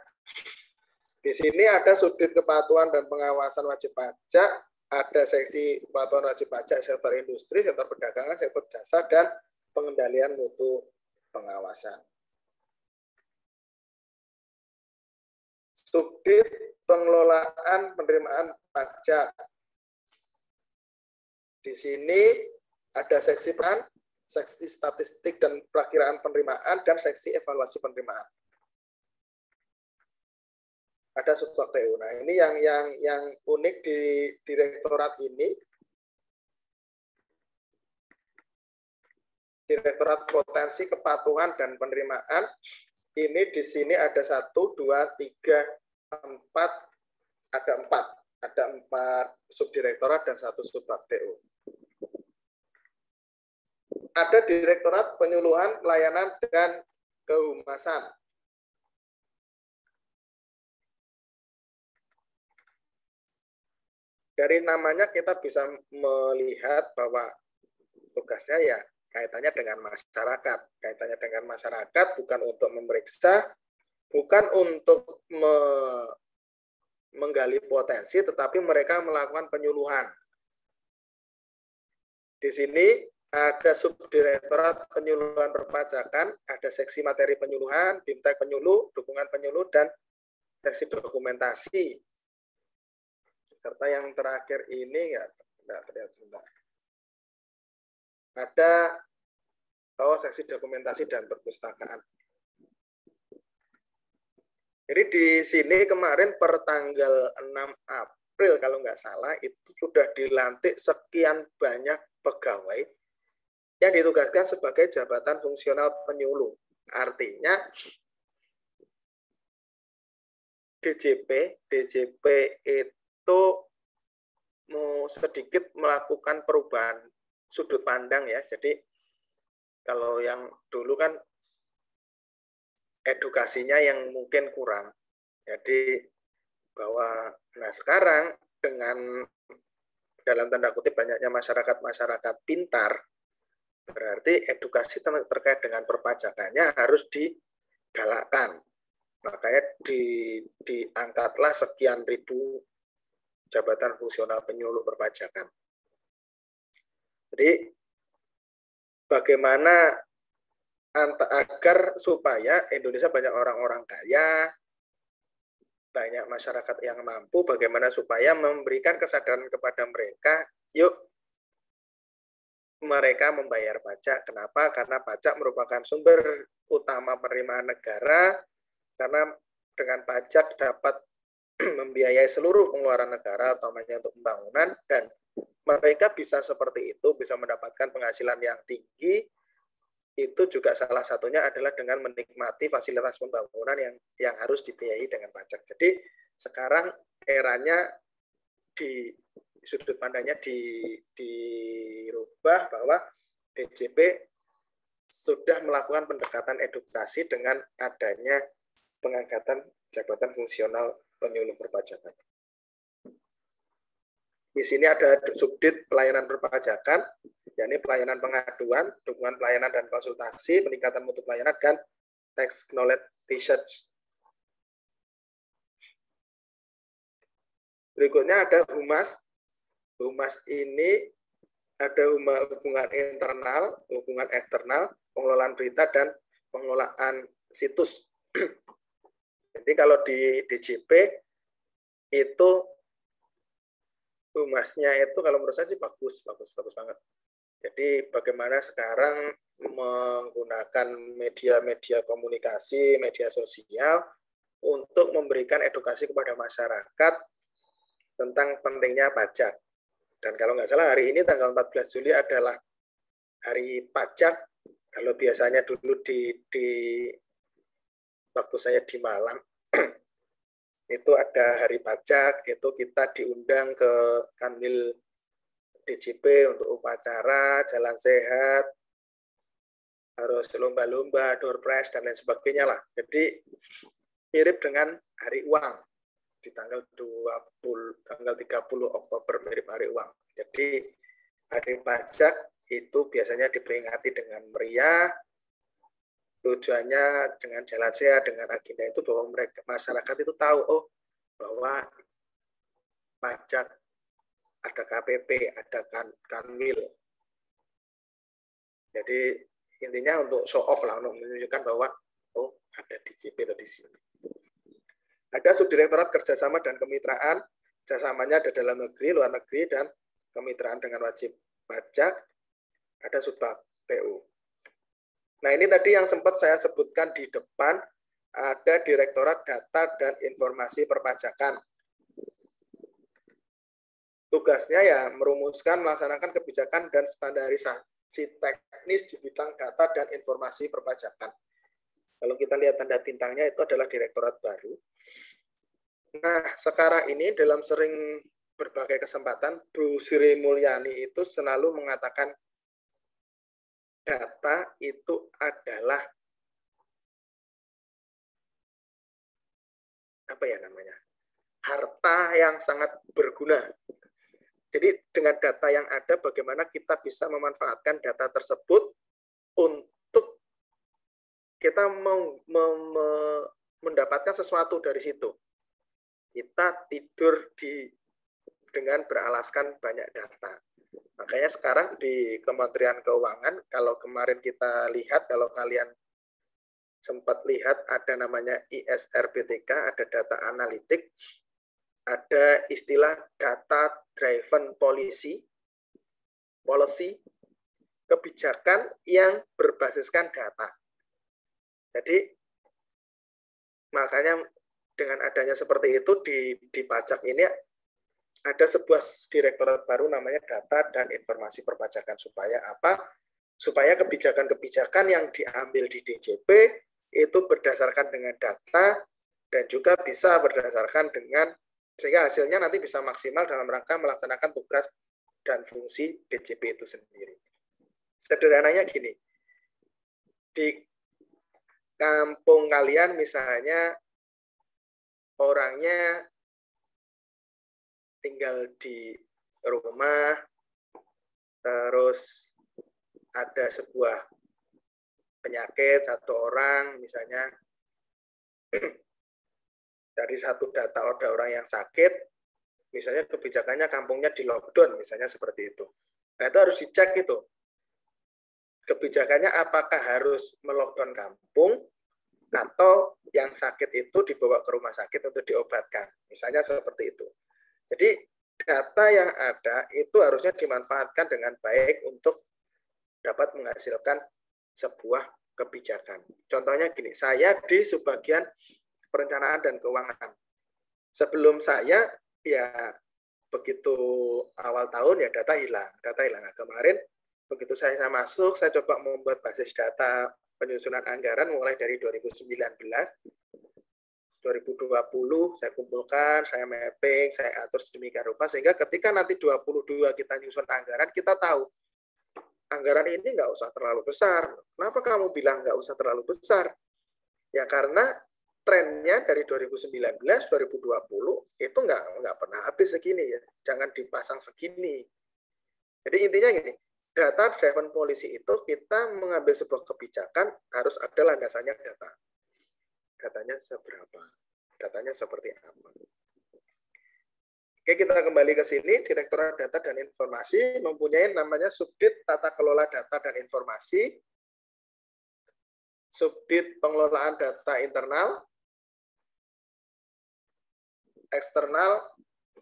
Di sini ada Subdit Kepatuhan dan Pengawasan Wajib Pajak, ada seksi kepatuhan wajib pajak sektor industri, sektor perdagangan, sektor jasa, dan pengendalian mutu pengawasan. Subdit Pengelolaan Penerimaan Pajak. Di sini ada seksi PAN, seksi statistik dan perakiraan penerimaan, dan seksi evaluasi penerimaan. Ada subbab TU. Nah, ini yang unik di direktorat ini. Direktorat Potensi Kepatuhan dan Penerimaan. Ini di sini ada 1, 2, 3, 4, ada 4. Ada 4 subdirektorat dan 1 subbab TU. Ada Direktorat Penyuluhan, Pelayanan, dan Kehumasan. Dari namanya kita bisa melihat bahwa tugasnya ya kaitannya dengan masyarakat. Kaitannya dengan masyarakat bukan untuk memeriksa, bukan untuk menggali potensi, tetapi mereka melakukan penyuluhan. Di sini ada Subdirektorat Penyuluhan Perpajakan, ada seksi materi penyuluhan, bimtek penyuluh, dukungan penyuluh, dan seksi dokumentasi. Serta yang terakhir ini nggak terlihat sebentar. Ada seksi dokumentasi dan perpustakaan. Jadi di sini kemarin per tanggal 6 April kalau nggak salah itu sudah dilantik sekian banyak pegawai yang ditugaskan sebagai jabatan fungsional penyuluh. Artinya DJP itu mau sedikit melakukan perubahan sudut pandang ya. Jadi kalau yang dulu kan edukasinya yang mungkin kurang. Jadi bahwa nah sekarang dengan dalam tanda kutip banyaknya masyarakat pintar, berarti edukasi terkait dengan perpajakannya harus digalakkan. Makanya diangkatlah sekian ribu jabatan fungsional penyuluh perpajakan. Jadi bagaimana agar supaya Indonesia banyak orang-orang kaya, banyak masyarakat yang mampu, bagaimana supaya memberikan kesadaran kepada mereka, yuk mereka membayar pajak. Kenapa? Karena pajak merupakan sumber utama penerimaan negara, karena dengan pajak dapat membiayai seluruh pengeluaran negara, utamanya untuk pembangunan, dan mereka bisa seperti itu, bisa mendapatkan penghasilan yang tinggi, itu juga salah satunya adalah dengan menikmati fasilitas pembangunan yang harus dibiayai dengan pajak. Jadi sekarang eranya di sudut pandangnya dirubah bahwa DJP sudah melakukan pendekatan edukasi dengan adanya pengangkatan jabatan fungsional penyuluh perpajakan. Di sini ada subdit pelayanan perpajakan, yakni pelayanan pengaduan, dukungan pelayanan dan konsultasi, peningkatan mutu pelayanan, dan tax knowledge research. Berikutnya ada humas. Humas ini ada hubungan internal, hubungan eksternal, pengelolaan berita, dan pengelolaan situs. Jadi kalau di DJP itu humasnya itu kalau menurut saya sih bagus banget. Jadi bagaimana sekarang menggunakan media-media komunikasi, media sosial untuk memberikan edukasi kepada masyarakat tentang pentingnya pajak. Dan kalau nggak salah hari ini tanggal 14 Juli adalah hari pajak. Kalau biasanya dulu di waktu saya di Malang itu ada hari pajak, itu kita diundang ke Kanwil DJP untuk upacara, jalan sehat, harus lomba-lomba, door prize, dan lain sebagainya lah. Jadi mirip dengan hari uang di tanggal 30 Oktober, mirip hari uang. Jadi hari pajak itu biasanya diperingati dengan meriah, tujuannya dengan jalan sehat, dengan agenda itu bahwa masyarakat itu tahu, oh bahwa pajak ada KPP, ada Kanwil. Jadi intinya untuk show off lah, untuk menunjukkan bahwa oh ada DJP atau di sini. Ada Subdirektorat Kerjasama dan Kemitraan, kerjasamanya ada dalam negeri, luar negeri, dan kemitraan dengan wajib pajak. Ada Subpap PU. Nah ini tadi yang sempat saya sebutkan di depan, ada Direktorat Data dan Informasi Perpajakan. Tugasnya ya merumuskan, melaksanakan kebijakan dan standarisasi teknis di bidang data dan informasi perpajakan. Kalau kita lihat tanda bintangnya itu adalah direktorat baru. Nah sekarang ini dalam sering berbagai kesempatan, Bu Sri Mulyani itu selalu mengatakan data itu adalah apa ya namanya, harta yang sangat berguna. Jadi dengan data yang ada, bagaimana kita bisa memanfaatkan data tersebut untuk kita mendapatkan sesuatu dari situ. Kita tidur dengan beralaskan banyak data. Makanya sekarang di Kementerian Keuangan, kalau kemarin kita lihat, kalau kalian sempat lihat, ada namanya ISRBTK, ada data analitik, ada istilah data driven policy, kebijakan yang berbasiskan data. Jadi makanya dengan adanya seperti itu di pajak ini ada sebuah direktorat baru namanya Data dan Informasi Perpajakan. Supaya apa? Supaya kebijakan-kebijakan yang diambil di DJP itu berdasarkan dengan data dan juga bisa berdasarkan dengan, sehingga hasilnya nanti bisa maksimal dalam rangka melaksanakan tugas dan fungsi DJP itu sendiri. Sederhananya gini, di kampung kalian misalnya orangnya tinggal di rumah, terus ada sebuah penyakit satu orang, misalnya dari satu data ada orang yang sakit, misalnya kebijakannya kampungnya di lockdown, misalnya seperti itu. Nah itu harus dicek itu. Kebijakannya apakah harus melockdown kampung, atau yang sakit itu dibawa ke rumah sakit untuk diobatkan. Misalnya seperti itu. Jadi data yang ada itu harusnya dimanfaatkan dengan baik untuk dapat menghasilkan sebuah kebijakan. Contohnya gini, saya di subbagian perencanaan dan keuangan. Sebelum saya, ya begitu awal tahun ya data hilang. Nah, kemarin begitu saya masuk, saya coba membuat basis data penyusunan anggaran mulai dari 2019, 2020 saya kumpulkan, saya mapping, saya atur sedemikian rupa sehingga ketika nanti 22 kita nyusun anggaran, kita tahu anggaran ini nggak usah terlalu besar. Kenapa kamu bilang nggak usah terlalu besar? Ya karena trennya dari 2019, 2020 itu nggak pernah habis segini ya. Jangan dipasang segini. Jadi intinya gini, data driven policy itu kita mengambil sebuah kebijakan harus ada landasannya data. Datanya seberapa? Datanya seperti apa? Oke, kita kembali ke sini. Direktorat Data dan Informasi mempunyai namanya Subdit Tata Kelola Data dan Informasi, Subdit Pengelolaan Data Internal, Eksternal,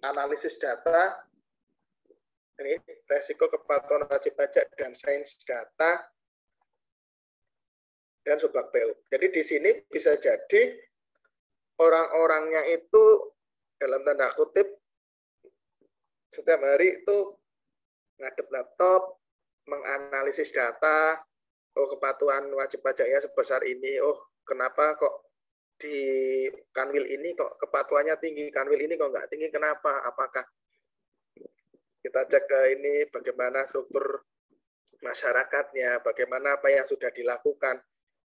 Analisis Data, ini resiko kepatuhan wajib pajak dan sains data, dan Subaktel. Jadi di sini bisa jadi orang-orangnya itu dalam tanda kutip setiap hari itu ngadep laptop, menganalisis data, oh kepatuhan wajib pajaknya sebesar ini, oh kenapa kok di kanwil ini kok kepatuhannya tinggi, kanwil ini kok nggak tinggi, kenapa? Apakah kita cek ke ini bagaimana struktur masyarakatnya, bagaimana apa yang sudah dilakukan,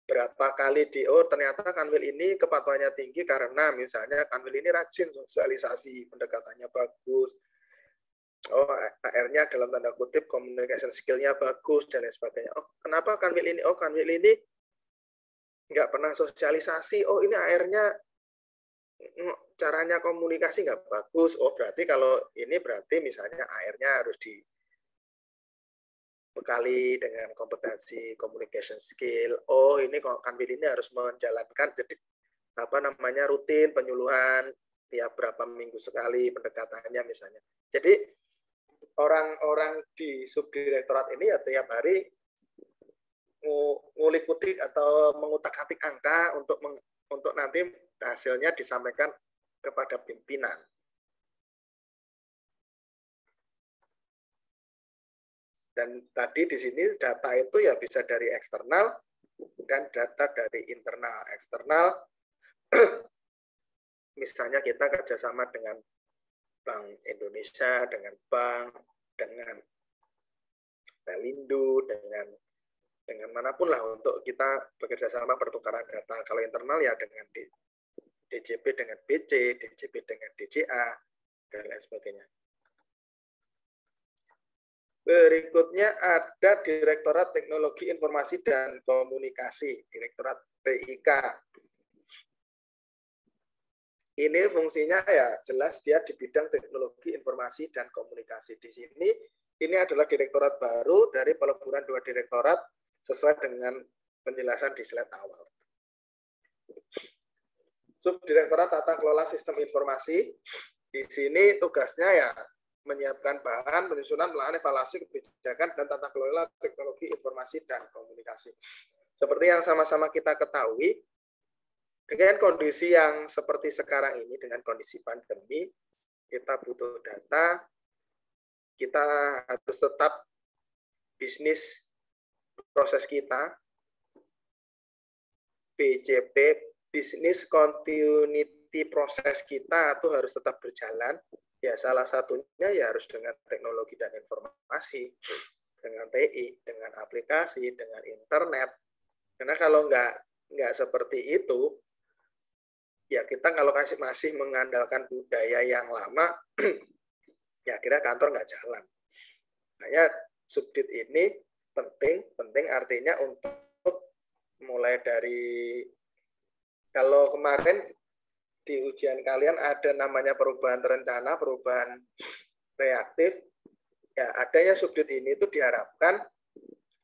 berapa kali oh ternyata kanwil ini kepatuhannya tinggi karena misalnya kanwil ini rajin sosialisasi, pendekatannya bagus, oh HR-nya dalam tanda kutip communication skill-nya bagus dan lain sebagainya. Oh kenapa kanwil ini? Oh kanwil ini nggak pernah sosialisasi. Oh ini HR-nya caranya komunikasi nggak bagus. Oh berarti kalau ini berarti misalnya HR-nya harus dibekali dengan kompetensi communication skill. Oh ini kanwil ini harus menjalankan jadi apa namanya rutin penyuluhan tiap berapa minggu sekali pendekatannya misalnya. Jadi orang-orang di subdirektorat ini ya tiap hari ngulik-ngulik atau mengutak-atik angka untuk nanti hasilnya disampaikan kepada pimpinan. Dan tadi di sini data itu ya bisa dari eksternal dan data dari internal. Eksternal, misalnya kita kerjasama dengan Bank Indonesia, dengan bank, dengan Pelindo, dengan manapun lah untuk kita bekerja sama pertukaran data. Kalau internal ya dengan DJP dengan BC, DJP dengan DJA, dan lain sebagainya. Berikutnya ada Direktorat Teknologi Informasi dan Komunikasi, Direktorat TIK. Ini fungsinya ya jelas dia di bidang teknologi informasi dan komunikasi. Di sini ini adalah direktorat baru dari peleburan 2 direktorat sesuai dengan penjelasan di slide awal. Subdirektorat Tata Kelola Sistem Informasi, di sini tugasnya ya menyiapkan bahan, penyusunan, pelaksanaan, evaluasi kebijakan dan tata kelola teknologi informasi dan komunikasi. Seperti yang sama-sama kita ketahui, dengan kondisi yang seperti sekarang ini, dengan kondisi pandemi, kita butuh data, kita harus tetap bisnis proses kita, BCP, bisnis continuity proses kita itu harus tetap berjalan. Ya salah satunya ya harus dengan teknologi dan informasi, dengan TI, dengan aplikasi, dengan internet. Karena kalau nggak seperti itu, ya kita kalau masih mengandalkan budaya yang lama, ya kira kantor nggak jalan. Makanya subdit ini penting artinya untuk mulai dari, kalau kemarin di ujian kalian ada namanya perubahan terencana, perubahan reaktif, ya adanya subdit ini itu diharapkan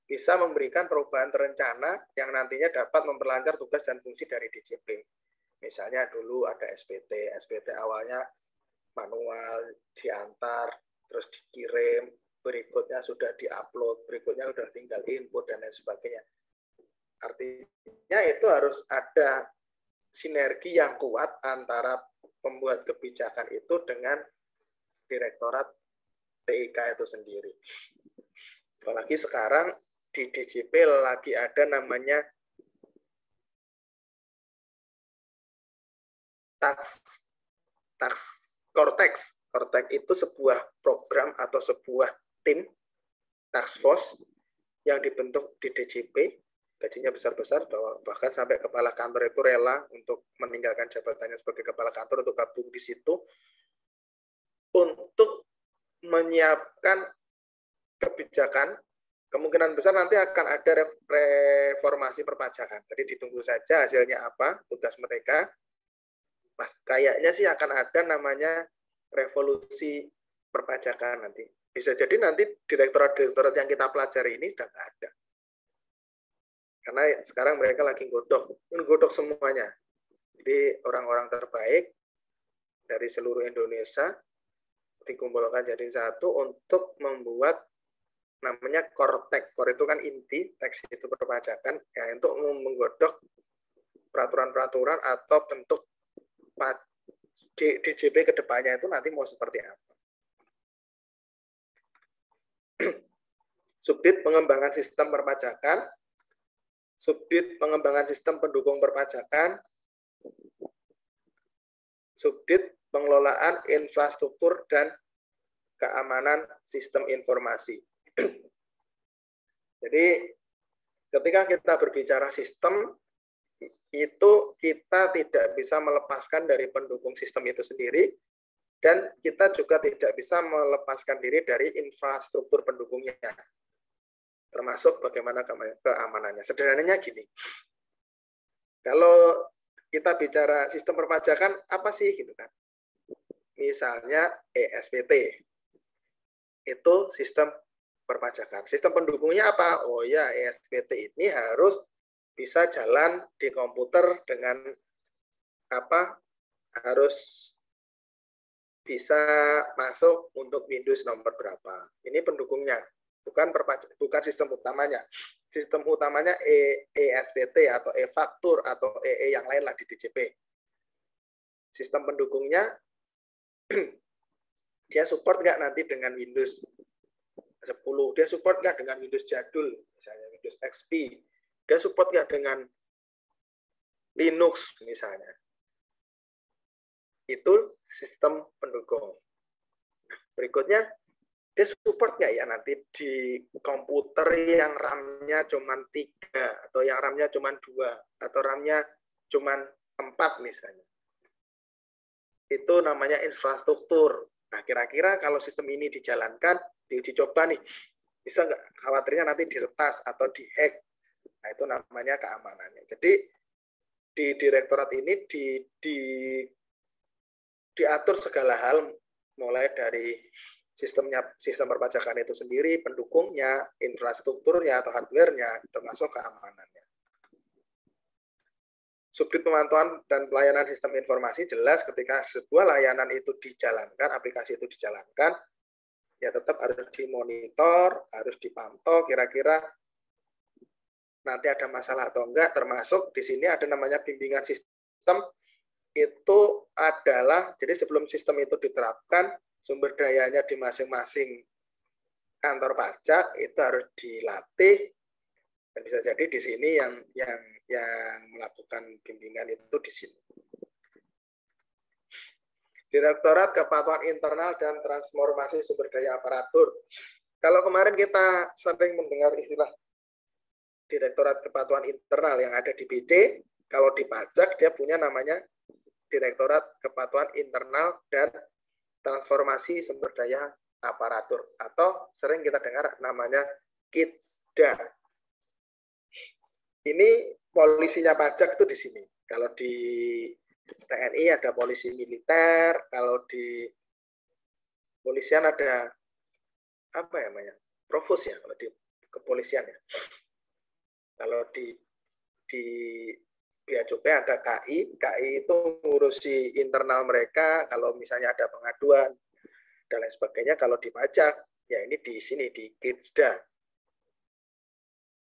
bisa memberikan perubahan terencana yang nantinya dapat memperlancar tugas dan fungsi dari DJP. Misalnya dulu ada SPT awalnya manual, diantar, terus dikirim, berikutnya sudah diupload, berikutnya sudah tinggal input, dan lain sebagainya. Artinya itu harus ada sinergi yang kuat antara pembuat kebijakan itu dengan Direktorat TIK itu sendiri. Apalagi sekarang di DJP lagi ada namanya Cortex. Cortex itu sebuah program atau sebuah tim task force yang dibentuk di DJP, gajinya besar-besar, bahkan sampai kepala kantor itu rela untuk meninggalkan jabatannya sebagai kepala kantor untuk gabung di situ untuk menyiapkan kebijakan. Kemungkinan besar nanti akan ada reformasi perpajakan. Jadi ditunggu saja hasilnya apa, tugas mereka. Kayaknya sih akan ada namanya revolusi perpajakan nanti. Bisa jadi nanti direktorat-direktorat yang kita pelajari ini sudah nggak ada. Karena sekarang mereka lagi nggodok semuanya. Jadi orang-orang terbaik dari seluruh Indonesia dikumpulkan jadi satu untuk membuat namanya Cortex. Core itu kan inti, teks itu perpajakan, ya, untuk menggodok peraturan-peraturan atau bentuk DJP ke depannya itu nanti mau seperti apa. Subdit pengembangan sistem perpajakan, subdit pengembangan sistem pendukung perpajakan, subdit pengelolaan infrastruktur dan keamanan sistem informasi. Jadi ketika kita berbicara sistem, itu kita tidak bisa melepaskan dari pendukung sistem itu sendiri, dan kita juga tidak bisa melepaskan diri dari infrastruktur pendukungnya, termasuk bagaimana keamanannya. Sederhananya gini, kalau kita bicara sistem perpajakan, apa sih gitu kan? Misalnya ESPT, itu sistem perpajakan. Sistem pendukungnya apa? Oh ya, ESPT ini harus bisa jalan di komputer dengan apa? Harus bisa masuk untuk Windows nomor berapa. Ini pendukungnya, bukan sistem utamanya. Sistem utamanya ESPT atau e-faktur atau EE yang lain lah di DJP. Sistem pendukungnya dia support nggak nanti dengan Windows 10, dia support nggak dengan Windows jadul, misalnya Windows XP, dia support nggak dengan Linux misalnya. Itu sistem pendukung. Berikutnya, dia support nggak ya nanti di komputer yang RAM-nya cuma 3, atau yang RAM-nya cuma 2, atau RAM-nya cuma 4 misalnya. Itu namanya infrastruktur. Nah, kira-kira kalau sistem ini dijalankan, dicoba nih, bisa nggak khawatirnya nanti diretas atau dihack. Nah, itu namanya keamanannya. Jadi, di direktorat ini diatur segala hal, mulai dari sistem perpajakan itu sendiri, pendukungnya, infrastrukturnya atau hardware-nya, termasuk keamanannya. Subdit pemantauan dan pelayanan sistem informasi jelas ketika sebuah layanan itu dijalankan, aplikasi itu dijalankan, ya tetap harus dimonitor, harus dipantau kira-kira nanti ada masalah atau enggak, termasuk di sini ada namanya bimbingan sistem. Itu adalah, jadi sebelum sistem itu diterapkan, sumber dayanya di masing-masing kantor pajak itu harus dilatih, dan bisa jadi di sini yang melakukan bimbingan itu di sini. Direktorat Kepatuhan Internal dan Transformasi Sumber Daya Aparatur. Kalau kemarin kita sering mendengar istilah Direktorat Kepatuhan Internal yang ada di BC, kalau di pajak dia punya namanya Direktorat Kepatuhan Internal dan Transformasi Sumber Daya Aparatur, atau sering kita dengar namanya KITSDA. Ini polisinya pajak itu di sini. Kalau di TNI ada polisi militer, kalau di polisian ada apa ya namanya? Provos ya kalau di kepolisian ya. Kalau di Bea Cukai ada KI itu ngurusi internal mereka, kalau misalnya ada pengaduan dan lain sebagainya. Kalau di pajak, ya ini di sini, di KITSDA.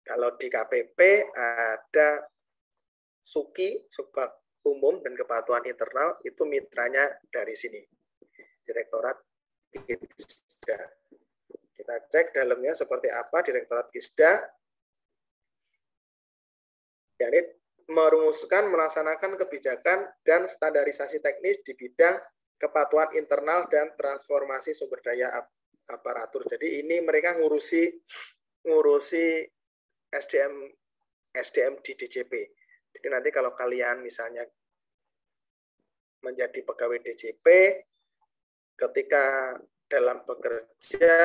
Kalau di KPP ada SUKI, Umum dan Kepatuhan Internal itu mitranya dari sini, Direktorat Kisda. Kita cek dalamnya seperti apa Direktorat Kisda. Yakni merumuskan, melaksanakan kebijakan dan standarisasi teknis di bidang kepatuhan internal dan transformasi sumber daya aparatur. Jadi ini mereka ngurusi SDM di DJP. Jadi nanti kalau kalian misalnya menjadi pegawai DJP, ketika dalam bekerja,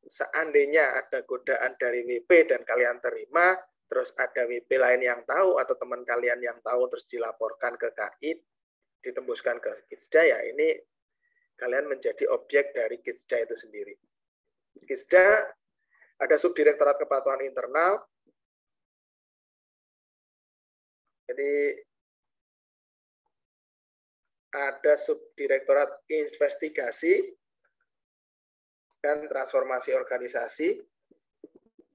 seandainya ada godaan dari WP dan kalian terima, terus ada WP lain yang tahu atau teman kalian yang tahu, terus dilaporkan ke KI, ditembuskan ke Kisda, ya ini kalian menjadi objek dari Kisda itu sendiri. Kisda ada Subdirektorat Kepatuhan Internal. Jadi ada Subdirektorat Investigasi dan Transformasi Organisasi,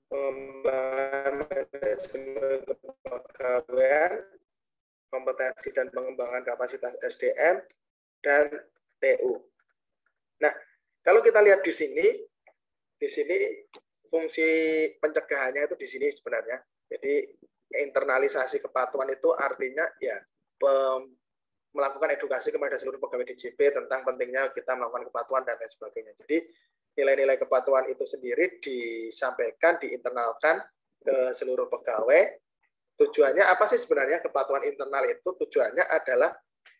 pengembangan manajemen kepegawaian, kompetensi dan pengembangan kapasitas SDM, dan TU. Nah, kalau kita lihat di sini fungsi pencegahannya itu di sini sebenarnya. Jadi internalisasi kepatuhan itu artinya ya melakukan edukasi kepada seluruh pegawai DJP tentang pentingnya kita melakukan kepatuhan dan lain sebagainya. Jadi nilai-nilai kepatuhan itu sendiri disampaikan, diinternalkan ke seluruh pegawai. Tujuannya apa sih sebenarnya kepatuhan internal itu? Tujuannya adalah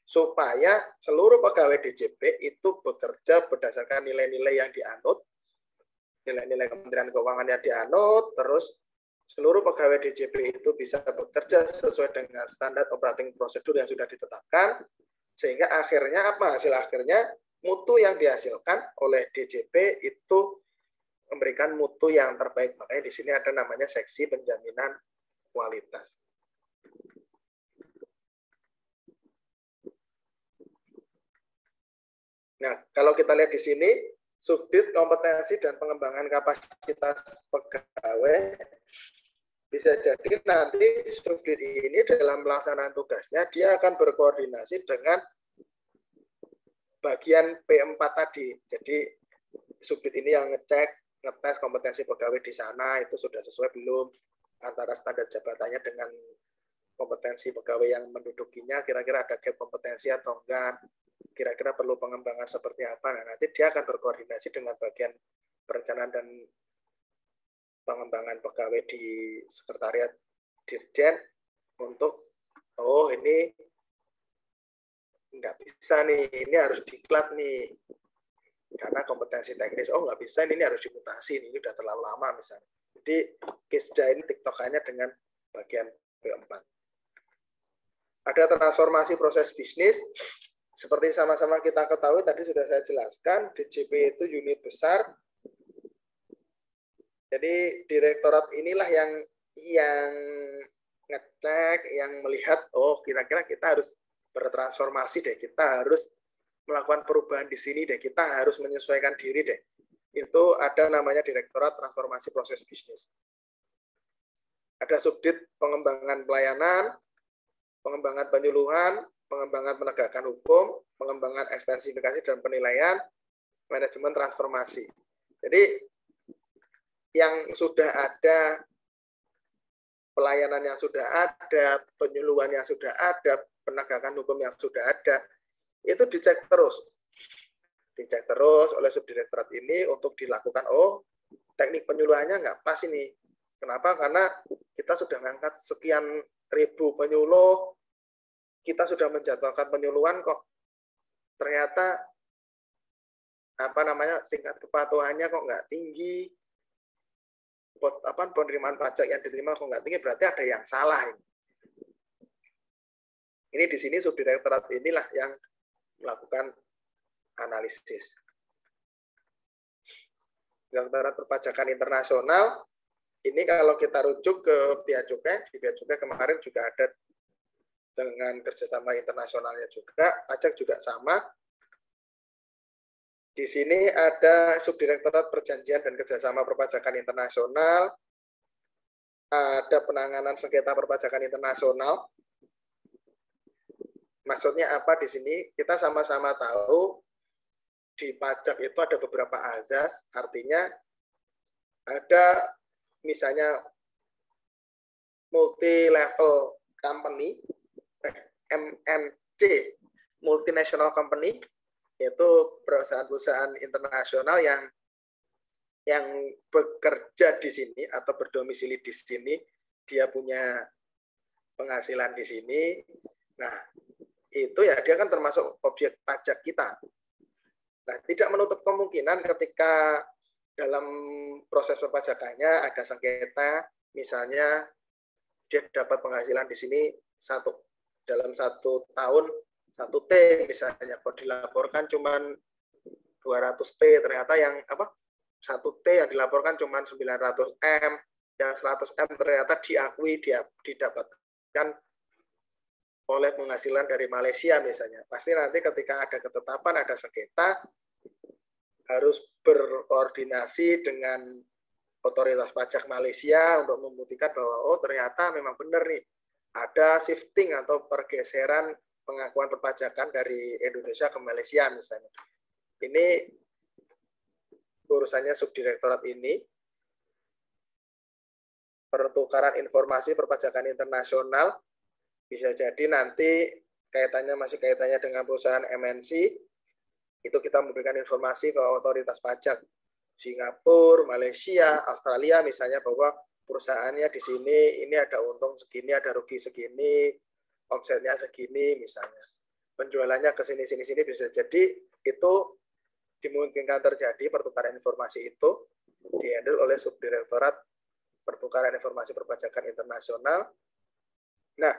supaya seluruh pegawai DJP itu bekerja berdasarkan nilai-nilai yang dianut, nilai-nilai Kementerian Keuangan yang dianut, terus seluruh pegawai DJP itu bisa bekerja sesuai dengan standar operating prosedur yang sudah ditetapkan, sehingga akhirnya apa? Hasil akhirnya mutu yang dihasilkan oleh DJP itu memberikan mutu yang terbaik. Makanya di sini ada namanya seksi penjaminan kualitas. Nah, kalau kita lihat di sini, Subdit kompetensi dan pengembangan kapasitas pegawai, bisa jadi nanti Subdit ini dalam pelaksanaan tugasnya, dia akan berkoordinasi dengan bagian P4 tadi. Jadi Subdit ini yang ngecek, ngetes kompetensi pegawai di sana, itu sudah sesuai belum antara standar jabatannya dengan kompetensi pegawai yang mendudukinya, kira-kira ada gap kompetensi atau enggak, kira-kira perlu pengembangan seperti apa. Nah, nanti dia akan berkoordinasi dengan bagian perencanaan dan pengembangan pegawai di sekretariat Dirjen untuk, oh ini nggak bisa nih, ini harus diklat nih, karena kompetensi teknis, oh nggak bisa, ini harus dimutasi, ini udah terlalu lama misalnya. Jadi Kisda ini tiktokannya dengan bagian P4. Ada transformasi proses bisnis, seperti sama-sama kita ketahui, tadi sudah saya jelaskan, DJP itu unit besar. Jadi direktorat inilah yang ngecek, yang melihat, oh kira-kira kita harus bertransformasi deh, kita harus melakukan perubahan di sini deh, kita harus menyesuaikan diri deh. Itu ada namanya Direktorat Transformasi Proses Bisnis. Ada Subdit Pengembangan Pelayanan, Pengembangan Penyuluhan, Pengembangan Penegakan Hukum, Pengembangan Ekstensifikasi dan Penilaian, Manajemen Transformasi. Jadi yang sudah ada, pelayanan yang sudah ada, penyuluhan yang sudah ada, penegakan hukum yang sudah ada, itu dicek terus. Dicek terus oleh subdirektorat ini untuk dilakukan, oh teknik penyuluhannya nggak pas ini. Kenapa? Karena kita sudah mengangkat sekian ribu penyuluh, kita sudah menjadwalkan penyuluhan kok ternyata tingkat kepatuhannya kok nggak tinggi, penerimaan pajak yang diterima kok nggak tinggi, berarti ada yang salah ini. Ini di sini subdirektorat inilah yang melakukan analisis. Direktorat Perpajakan Internasional ini kalau kita rujuk ke Bea Cukai, di Bea Cukai kemarin juga ada dengan kerjasama internasionalnya juga, pajak juga sama. Di sini ada Subdirektorat Perjanjian dan Kerjasama Perpajakan Internasional, ada penanganan sengketa perpajakan internasional, Maksudnya apa di sini? Kita sama-sama tahu di pajak itu ada beberapa azas, artinya ada misalnya multi level company, MNC, multinational company, yaitu perusahaan-perusahaan internasional yang bekerja di sini atau berdomisili di sini, dia punya penghasilan di sini. Nah, itu ya dia kan termasuk objek pajak kita. Nah, tidak menutup kemungkinan ketika dalam proses perpajakannya ada sengketa, misalnya dia dapat penghasilan di sini dalam 1 tahun 1 T misalnya, kalau dilaporkan cuma 200 T, ternyata yang 1 T yang dilaporkan cuma 900 M, yang 100 M ternyata diakui dia didapatkan oleh penghasilan dari Malaysia misalnya. Pasti nanti ketika ada ketetapan, ada sengketa, harus berkoordinasi dengan otoritas pajak Malaysia untuk membuktikan bahwa ternyata memang benar nih ada shifting atau pergeseran pengakuan perpajakan dari Indonesia ke Malaysia misalnya. Ini urusannya subdirektorat ini. Pertukaran informasi perpajakan internasional bisa jadi nanti masih kaitannya dengan perusahaan MNC, itu kita memberikan informasi ke otoritas pajak Singapura, Malaysia, Australia misalnya, bahwa perusahaannya di sini ini ada untung segini, ada rugi segini, omsetnya segini misalnya. Penjualannya ke sini bisa jadi itu dimungkinkan terjadi pertukaran informasi itu dihandle oleh subdirektorat pertukaran informasi perpajakan internasional. Nah,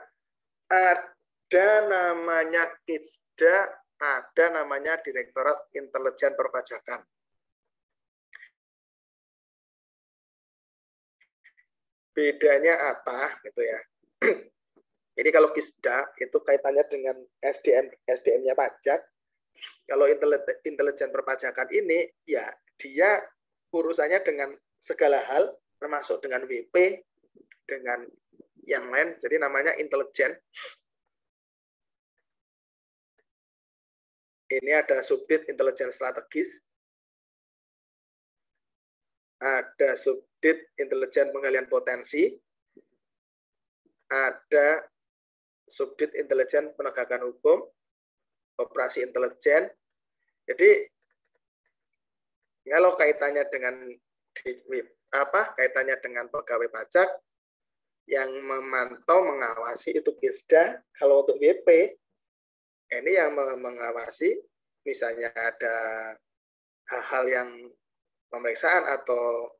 ada namanya KISDA, ada namanya Direktorat Intelijen Perpajakan. Bedanya apa gitu ya? Jadi kalau KISDA itu kaitannya dengan SDM-nya pajak. Kalau intelijen perpajakan ini ya dia urusannya dengan segala hal, termasuk dengan WP, dengan yang lain, jadi namanya intelijen. Ini ada subdit intelijen strategis, ada subdit intelijen penggalian potensi, ada subdit intelijen penegakan hukum, operasi intelijen. Jadi kalau kaitannya dengan kaitannya dengan pegawai pajak yang memantau mengawasi itu KISDA. Kalau untuk WP ini yang mengawasi misalnya ada hal-hal yang pemeriksaan atau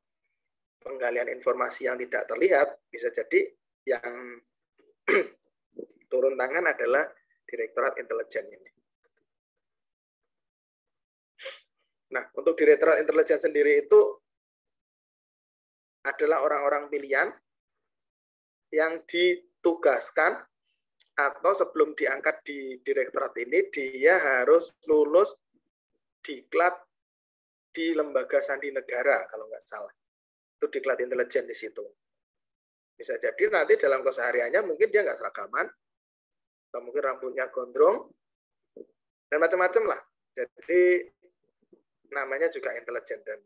penggalian informasi yang tidak terlihat, bisa jadi yang turun tangan adalah Direktorat Intelijen ini. Nah, untuk Direktorat Intelijen sendiri itu adalah orang-orang pilihan yang ditugaskan atau sebelum diangkat di direktorat ini, dia harus lulus diklat di lembaga sandi negara, kalau nggak salah. Itu diklat intelijen di situ. Bisa jadi nanti dalam kesehariannya mungkin dia nggak seragaman, atau mungkin rambutnya gondrong, dan macam-macam lah. Jadi namanya juga intelijen, dan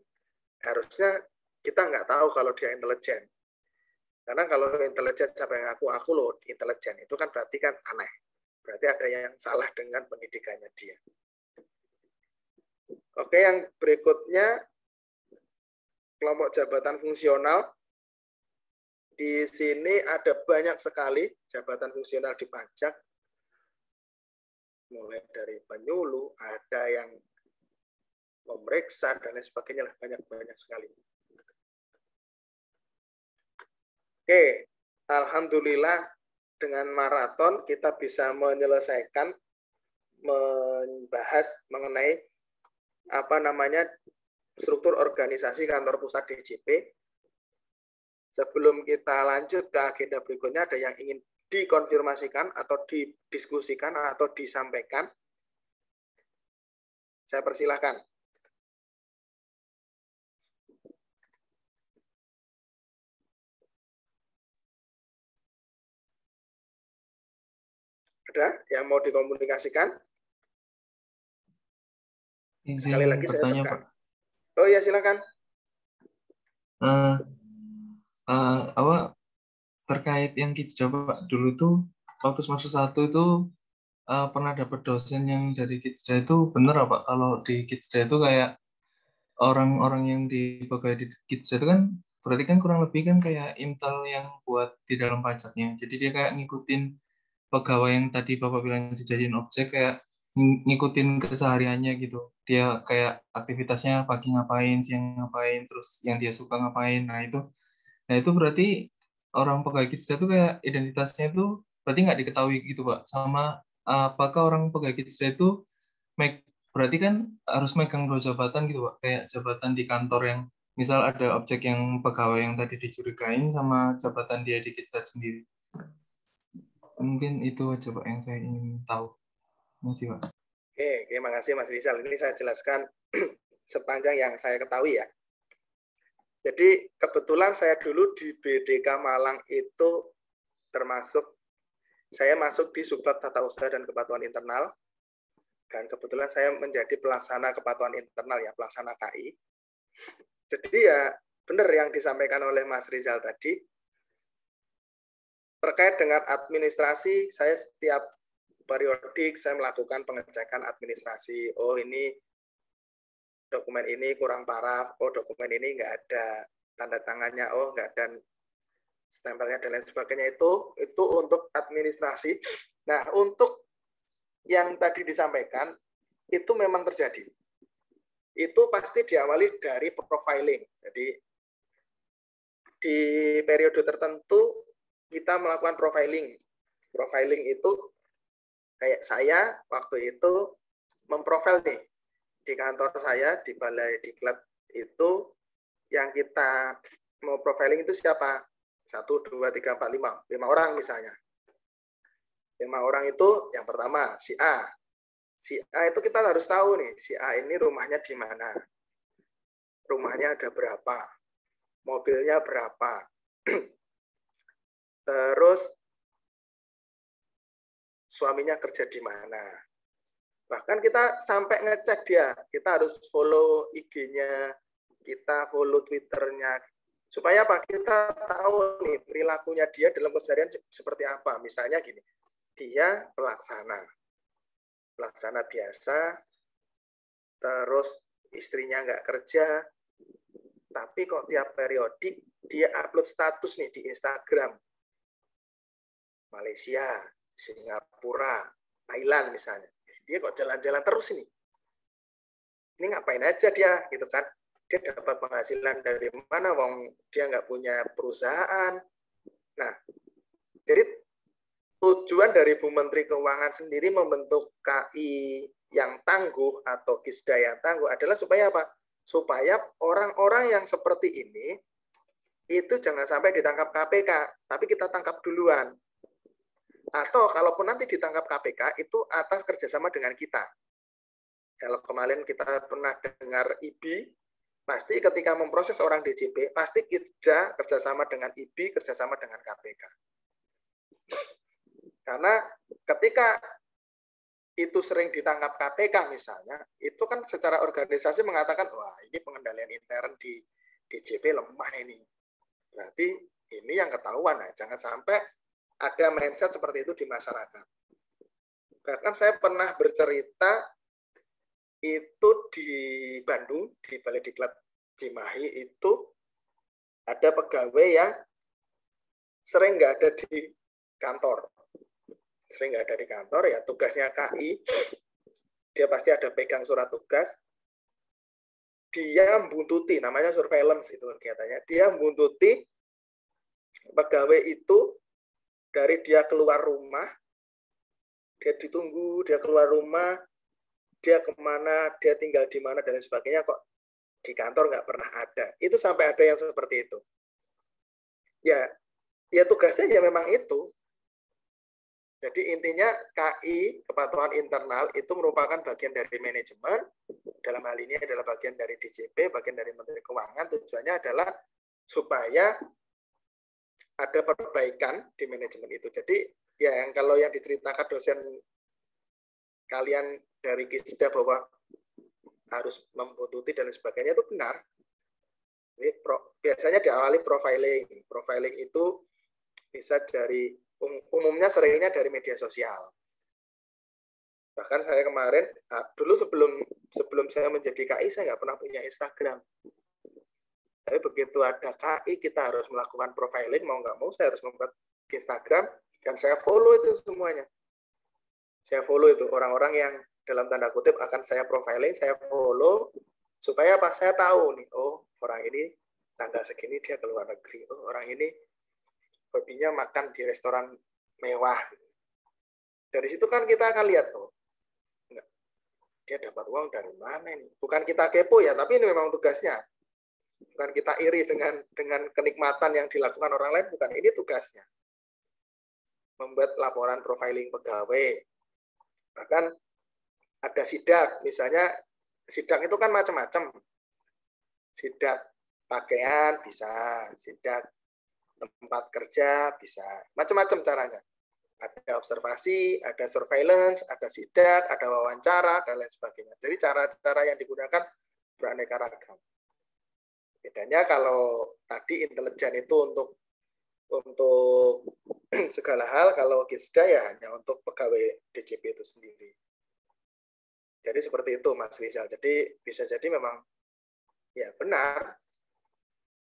harusnya kita nggak tahu kalau dia intelijen. Karena kalau intelijen siapa yang aku loh intelijen, itu kan berarti kan aneh. Berarti ada yang salah dengan pendidikannya dia. Oke, yang berikutnya kelompok jabatan fungsional. Di sini ada banyak sekali jabatan fungsional di pajak. Mulai dari penyuluh, ada yang memeriksa, dan lain sebagainya. Banyak sekali. Oke, alhamdulillah dengan maraton kita bisa menyelesaikan membahas mengenai struktur organisasi kantor pusat DJP. Sebelum kita lanjut ke agenda berikutnya, ada yang ingin dikonfirmasikan atau didiskusikan atau disampaikan? Saya persilahkan. Ada yang mau dikomunikasikan? Sekali Izin lagi saya bertanya, tekan. Pak. Oh ya, silakan. Apa terkait yang Kidsda, Pak, dulu tuh waktu semester 1 itu pernah dapat dosen yang dari Kidsda. Itu benar apa kalau di Kidsda itu kayak orang-orang yang di pegawai di Kidsda itu kan berarti kan kurang lebih kan kayak intel yang buat di dalam pajaknya. Jadi dia kayak ngikutin pegawai yang tadi Bapak bilang dijadiin objek, kayak ngikutin kesehariannya gitu. Dia kayak aktivitasnya pagi ngapain, siang ngapain, terus yang dia suka ngapain. Nah itu berarti orang pegawai Kidsda itu kayak identitasnya itu berarti nggak diketahui gitu, Pak. Sama apakah orang pegawai Kidsda itu berarti kan harus megang dua jabatan gitu, Pak. Kayak jabatan di kantor yang misal ada objek yang pegawai yang tadi dicurigain sama jabatan dia di Kidsda sendiri. Mungkin itu aja, Pak, yang saya ingin tahu. Masih, Pak. Oke, makasih Mas Rizal. Ini saya jelaskan sepanjang yang saya ketahui ya. Jadi kebetulan saya dulu di BDK Malang itu termasuk, saya masuk di Subbab Tata Usaha dan Kepatuhan Internal, dan kebetulan saya menjadi pelaksana kepatuhan internal ya, pelaksana KI. Jadi ya benar yang disampaikan oleh Mas Rizal tadi, terkait dengan administrasi, saya setiap periodik saya melakukan pengecekan administrasi. Oh ini dokumen ini kurang paraf, oh dokumen ini nggak ada tanda tangannya, oh nggak ada stempelnya dan lain sebagainya. Itu untuk administrasi. Nah untuk yang tadi disampaikan itu memang terjadi. Itu pasti diawali dari profiling. Jadi di periode tertentu kita melakukan profiling. Profiling itu kayak saya waktu itu memprofil nih di kantor saya di Balai Diklat itu yang kita mau profiling itu siapa? 1, 2, 3, 4, 5. 5 orang misalnya. 5 orang itu yang pertama si A. Si A itu kita harus tahu nih, si A ini rumahnya di mana. Rumahnya ada berapa? Mobilnya berapa? Terus suaminya kerja di mana? Bahkan kita sampai ngecek dia, kita harus follow IG-nya, kita follow Twitter-nya, supaya apa? Kita tahu nih perilakunya dia dalam keseharian seperti apa. Misalnya gini, dia pelaksana biasa, terus istrinya nggak kerja, tapi kok tiap periodik dia upload status nih di Instagram, Malaysia, Singapura, Thailand misalnya. Dia kok jalan-jalan terus ini. Ini ngapain aja dia, gitu kan? Dia dapat penghasilan dari mana? Wong dia nggak punya perusahaan. Nah, jadi tujuan dari Bu Menteri Keuangan sendiri membentuk KI yang tangguh atau Kidsda yang tangguh adalah supaya apa? Supaya orang-orang yang seperti ini itu jangan sampai ditangkap KPK, tapi kita tangkap duluan. Atau kalaupun nanti ditangkap KPK, itu atas kerjasama dengan kita. Kalau kemarin kita pernah dengar IBI, pasti ketika memproses orang DJP, pasti kita kerjasama dengan IBI, kerjasama dengan KPK. Karena ketika itu sering ditangkap KPK misalnya, itu kan secara organisasi mengatakan, wah ini pengendalian intern di DJP lemah ini. Berarti ini yang ketahuan. Nah, jangan sampai ada mindset seperti itu di masyarakat. Bahkan saya pernah bercerita itu di Bandung, di Balai Diklat Cimahi itu ada pegawai yang sering nggak ada di kantor. Sering nggak ada di kantor, ya tugasnya KI, dia pasti ada pegang surat tugas, dia membuntuti, namanya surveillance itu kegiatannya, dia membuntuti pegawai itu dari dia keluar rumah, dia ditunggu, dia keluar rumah, dia kemana, dia tinggal di mana, dan sebagainya, kok di kantor nggak pernah ada. Itu sampai ada yang seperti itu. Ya tugasnya ya memang itu. Jadi intinya KI, kepatuhan internal, itu merupakan bagian dari manajemen, dalam hal ini adalah bagian dari DJP, bagian dari Menteri Keuangan, tujuannya adalah supaya ada perbaikan di manajemen itu. Jadi ya yang kalau yang diceritakan dosen kalian dari Kisda bahwa harus membuntuti dan sebagainya itu benar. Ini biasanya diawali profiling. Profiling itu bisa dari umumnya seringnya dari media sosial. Bahkan saya kemarin dulu sebelum saya menjadi KI saya nggak pernah punya Instagram. Tapi begitu ada KI kita harus melakukan profiling, mau nggak mau saya harus membuat Instagram dan saya follow itu semuanya. Saya follow itu orang-orang yang dalam tanda kutip akan saya profiling, saya follow supaya apa? Saya tahu nih, oh orang ini tanggal segini dia ke luar negeri, oh orang ini hobinya makan di restoran mewah. Dari situ kan kita akan lihat, oh enggak, dia dapat uang dari mana ini? Bukan kita kepo ya, tapi ini memang tugasnya. Bukan kita iri dengan kenikmatan yang dilakukan orang lain, bukan, ini tugasnya. Membuat laporan profiling pegawai. Bahkan ada sidak, misalnya sidak itu kan macam-macam. Sidak pakaian bisa, sidak tempat kerja bisa, macam-macam caranya. Ada observasi, ada surveillance, ada sidak, ada wawancara, dan lain sebagainya. Jadi cara-cara yang digunakan beraneka ragam. Bedanya kalau tadi intelijen itu untuk segala hal, kalau Kisda ya hanya untuk pegawai DJP itu sendiri. Jadi seperti itu Mas Rizal. Jadi bisa jadi memang ya benar,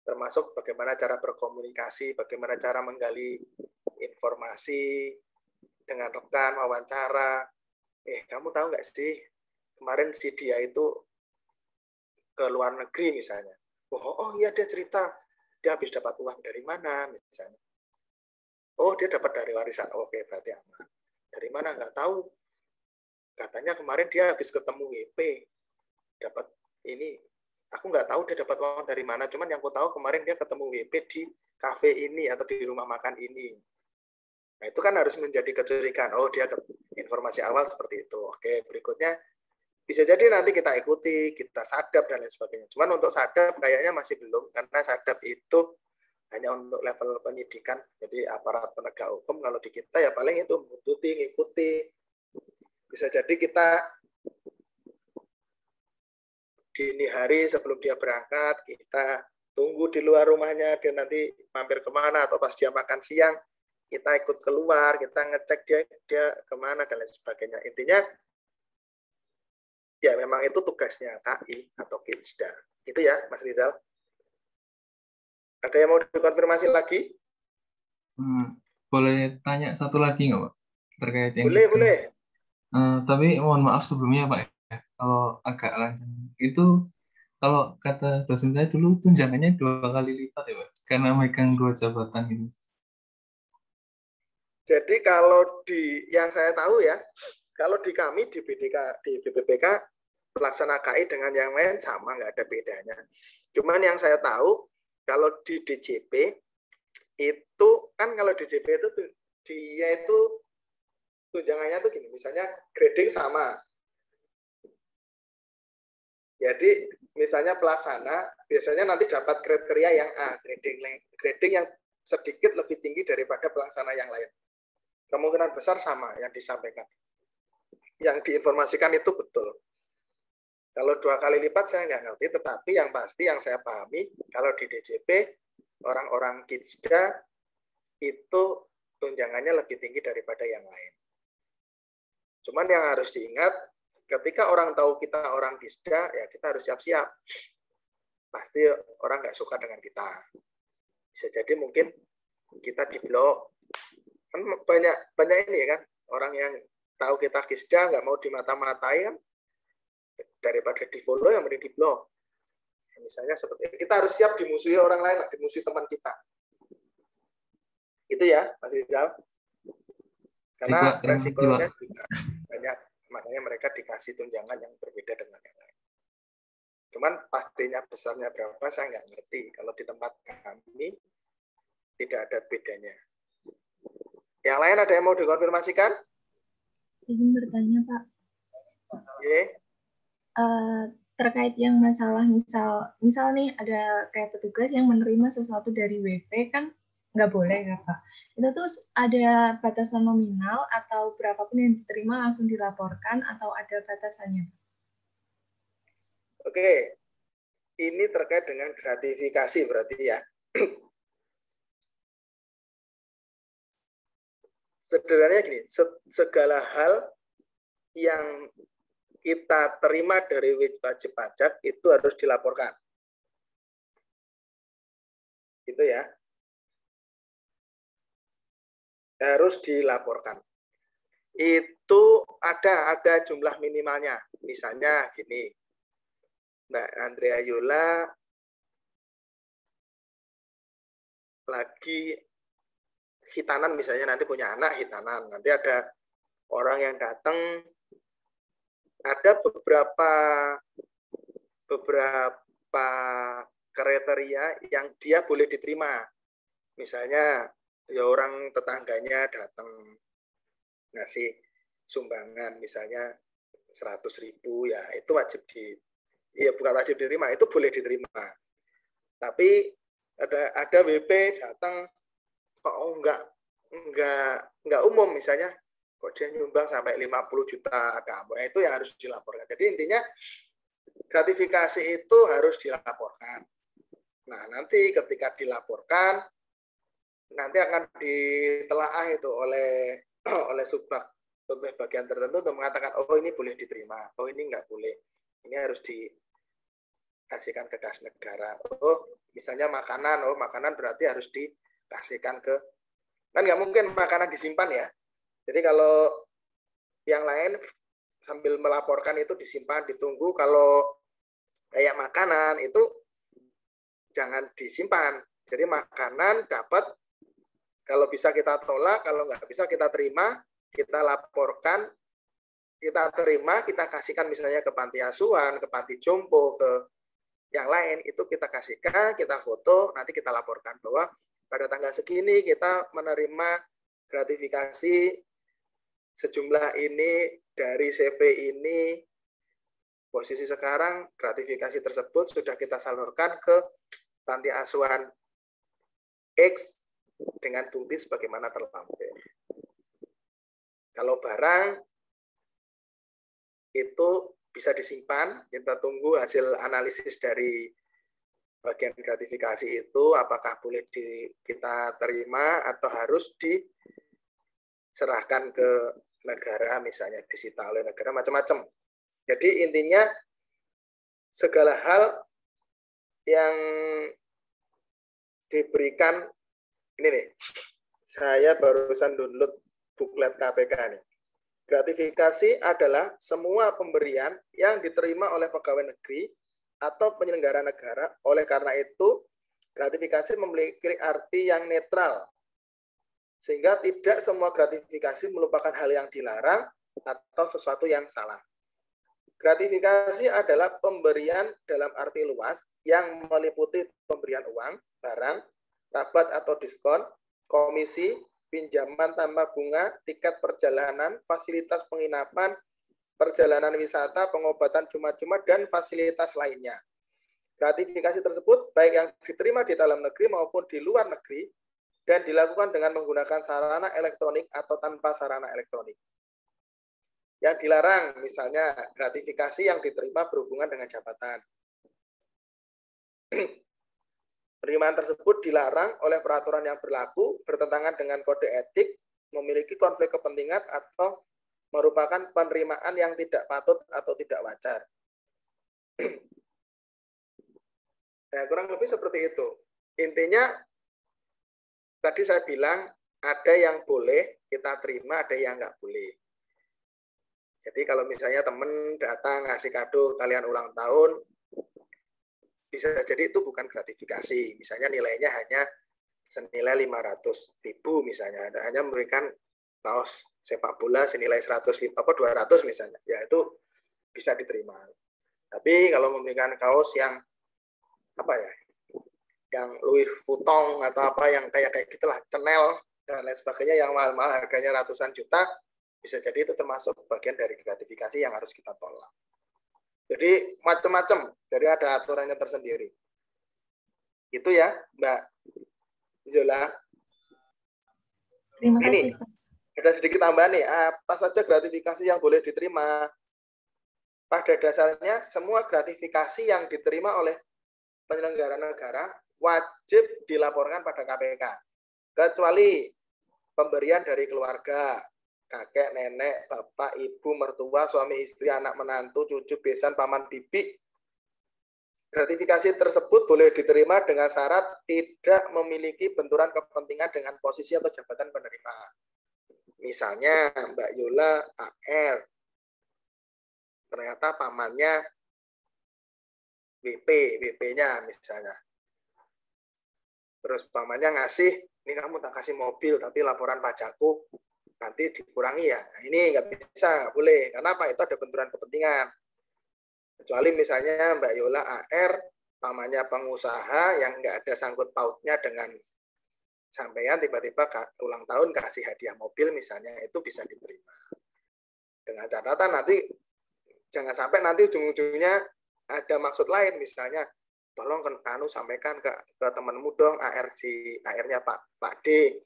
termasuk bagaimana cara berkomunikasi, bagaimana cara menggali informasi dengan rekan, wawancara. Kamu tahu nggak sih, kemarin si dia itu ke luar negeri misalnya. Oh iya dia cerita, dia habis dapat uang dari mana misalnya. Oh dia dapat dari warisan, oke berarti aman. Dari mana nggak tahu. Katanya kemarin dia habis ketemu WP, dapat ini. Aku nggak tahu dia dapat uang dari mana, cuman yang aku tahu kemarin dia ketemu WP di kafe ini atau di rumah makan ini. Nah itu kan harus menjadi kecurigaan. Oh dia informasi awal seperti itu. Oke berikutnya bisa jadi nanti kita ikuti, kita sadap dan lain sebagainya. Cuman untuk sadap kayaknya masih belum, karena sadap itu hanya untuk level penyidikan. Jadi aparat penegak hukum kalau di kita ya paling itu buntuti, ngikuti. Bisa jadi kita dini hari sebelum dia berangkat, kita tunggu di luar rumahnya, dia nanti mampir kemana, atau pas dia makan siang, kita ikut keluar, kita ngecek dia kemana, dan lain sebagainya. Intinya, ya memang itu tugasnya KI atau Kisda. Itu ya, Mas Rizal. Ada yang mau dikonfirmasi lagi? Boleh tanya satu lagi nggak Pak? Terkait yang boleh, Kisda. Boleh. Tapi mohon maaf sebelumnya Pak, kalau agak lancang. Itu kalau kata dosen saya dulu tunjangannya 2 kali lipat ya Pak, karena megang 2 jabatan ini. Jadi kalau di yang saya tahu ya, kalau di kami di BPPK pelaksana KI dengan yang lain sama, nggak ada bedanya. Cuman yang saya tahu kalau di DJP itu kan kalau DJP itu dia itu tunjangannya tuh gini, misalnya grading sama. Jadi misalnya pelaksana biasanya nanti dapat kriteria yang A, grading yang sedikit lebih tinggi daripada pelaksana yang lain. Kemungkinan besar sama yang disampaikan. Yang diinformasikan itu betul. Kalau 2 kali lipat saya nggak ngerti, tetapi yang pasti yang saya pahami, kalau di DJP, orang-orang Kisda itu tunjangannya lebih tinggi daripada yang lain. Cuman yang harus diingat, ketika orang tahu kita orang Kisda, ya kita harus siap-siap. Pasti orang nggak suka dengan kita. Bisa jadi mungkin kita diblok. Kan banyak ini kan, orang yang tahu kita Kisda nggak mau dimata-matai kan, daripada di follow yang mending di blok. Misalnya seperti kita harus siap dimusuhi orang lain, dimusuhi teman kita. Itu ya, Mas Rizal. Karena resikonya juga banyak, makanya mereka dikasih tunjangan yang berbeda dengan yang lain. Cuman pastinya besarnya berapa saya nggak ngerti. Kalau di tempat kami tidak ada bedanya. Yang lain ada yang mau dikonfirmasikan? Izin bertanya, Pak. Oke. Terkait yang masalah misal nih ada kayak petugas yang menerima sesuatu dari WP kan nggak boleh ya Pak. Itu tuh ada batasan nominal atau berapapun yang diterima langsung dilaporkan atau ada batasannya? Oke, ini terkait dengan gratifikasi berarti ya. Sederhananya gini, segala hal yang kita terima dari wajib pajak itu harus dilaporkan. Itu ya. Harus dilaporkan. Itu ada jumlah minimalnya. Misalnya gini, Mbak Andrea Yola lagi hitanan, misalnya nanti punya anak hitanan, nanti ada orang yang datang, ada beberapa kriteria yang dia boleh diterima. Misalnya ya orang tetangganya datang ngasih sumbangan misalnya 100.000 ya, itu wajib bukan wajib diterima, itu boleh diterima. Tapi ada WP datang kok enggak umum, misalnya kok dia nyumbang sampai 50 juta ada, itu yang harus dilaporkan. Jadi intinya gratifikasi itu harus dilaporkan. Nah, nanti ketika dilaporkan nanti akan ditelaah itu oleh Subbag untuk bagian tertentu untuk mengatakan oh ini boleh diterima, oh ini enggak boleh, ini harus dikasihkan ke kas negara. Oh misalnya makanan, oh makanan berarti harus dikasihkan ke, kan nggak mungkin makanan disimpan ya. Jadi kalau yang lain sambil melaporkan itu disimpan, ditunggu. Kalau kayak makanan itu jangan disimpan. Jadi makanan dapat, kalau bisa kita tolak, kalau nggak bisa kita terima, kita laporkan, kita terima, kita kasihkan misalnya ke panti asuhan, ke panti jompo, ke yang lain, itu kita kasihkan, kita foto, nanti kita laporkan bahwa pada tanggal segini kita menerima gratifikasi sejumlah ini dari CV ini, posisi sekarang gratifikasi tersebut sudah kita salurkan ke panti asuhan X dengan bukti sebagaimana terlampir. Kalau barang itu bisa disimpan, kita tunggu hasil analisis dari bagian gratifikasi itu, apakah boleh kita terima atau harus diserahkan ke negara, misalnya disita oleh negara, macam-macam. Jadi intinya segala hal yang diberikan, ini nih, saya barusan download buklet KPK nih. Gratifikasi adalah semua pemberian yang diterima oleh pegawai negeri atau penyelenggara negara. Oleh karena itu, gratifikasi memiliki arti yang netral, sehingga tidak semua gratifikasi merupakan hal yang dilarang atau sesuatu yang salah. Gratifikasi adalah pemberian dalam arti luas yang meliputi pemberian uang, barang, rabat atau diskon, komisi, pinjaman tanpa bunga, tiket perjalanan, fasilitas penginapan, perjalanan wisata, pengobatan cuma-cuma, dan fasilitas lainnya. Gratifikasi tersebut baik yang diterima di dalam negeri maupun di luar negeri dan dilakukan dengan menggunakan sarana elektronik atau tanpa sarana elektronik. Yang dilarang misalnya gratifikasi yang diterima berhubungan dengan jabatan. Penerimaan tersebut dilarang oleh peraturan yang berlaku, bertentangan dengan kode etik, memiliki konflik kepentingan, atau merupakan penerimaan yang tidak patut atau tidak wajar. Nah, kurang lebih seperti itu. Intinya, tadi saya bilang, ada yang boleh kita terima, ada yang nggak boleh. Jadi kalau misalnya teman datang ngasih kado kalian ulang tahun, bisa jadi itu bukan gratifikasi. Misalnya nilainya hanya senilai 500.000 misalnya. Hanya memberikan kaos sepak bola senilai 100 apa 200 misalnya. Ya itu bisa diterima. Tapi kalau memberikan kaos yang apa ya? Yang Louis Vuitton atau apa yang kayak gitulah, Chanel dan lain sebagainya yang mahal-mahal harganya ratusan juta, bisa jadi itu termasuk bagian dari gratifikasi yang harus kita tolak. Jadi macam-macam, jadi ada aturannya tersendiri. Itu ya, Mbak Zola. Terima Ini kasih, Pak. ada sedikit tambahan nih, apa saja gratifikasi yang boleh diterima. Pada dasarnya, semua gratifikasi yang diterima oleh penyelenggara negara wajib dilaporkan pada KPK. Kecuali pemberian dari keluarga, kakek, nenek, bapak, ibu, mertua, suami, istri, anak, menantu, cucu, besan, paman, bibi. Gratifikasi tersebut boleh diterima dengan syarat tidak memiliki benturan kepentingan dengan posisi atau jabatan penerima. Misalnya Mbak Yola AR, ternyata pamannya WP-nya misalnya. Terus pamannya ngasih, ini kamu tak kasih mobil, tapi laporan pajakku nanti dikurangi ya. Nah, ini nggak bisa, nggak boleh. Karena apa? Itu ada benturan kepentingan. Kecuali misalnya Mbak Yola AR, pamannya pengusaha yang nggak ada sangkut pautnya dengan sampean, tiba-tiba ulang tahun kasih hadiah mobil misalnya, itu bisa diterima. Dengan catatan nanti jangan sampai nanti ujung-ujungnya ada maksud lain, misalnya tolong sampaikan ke temanmu dong AR-nya Pak D,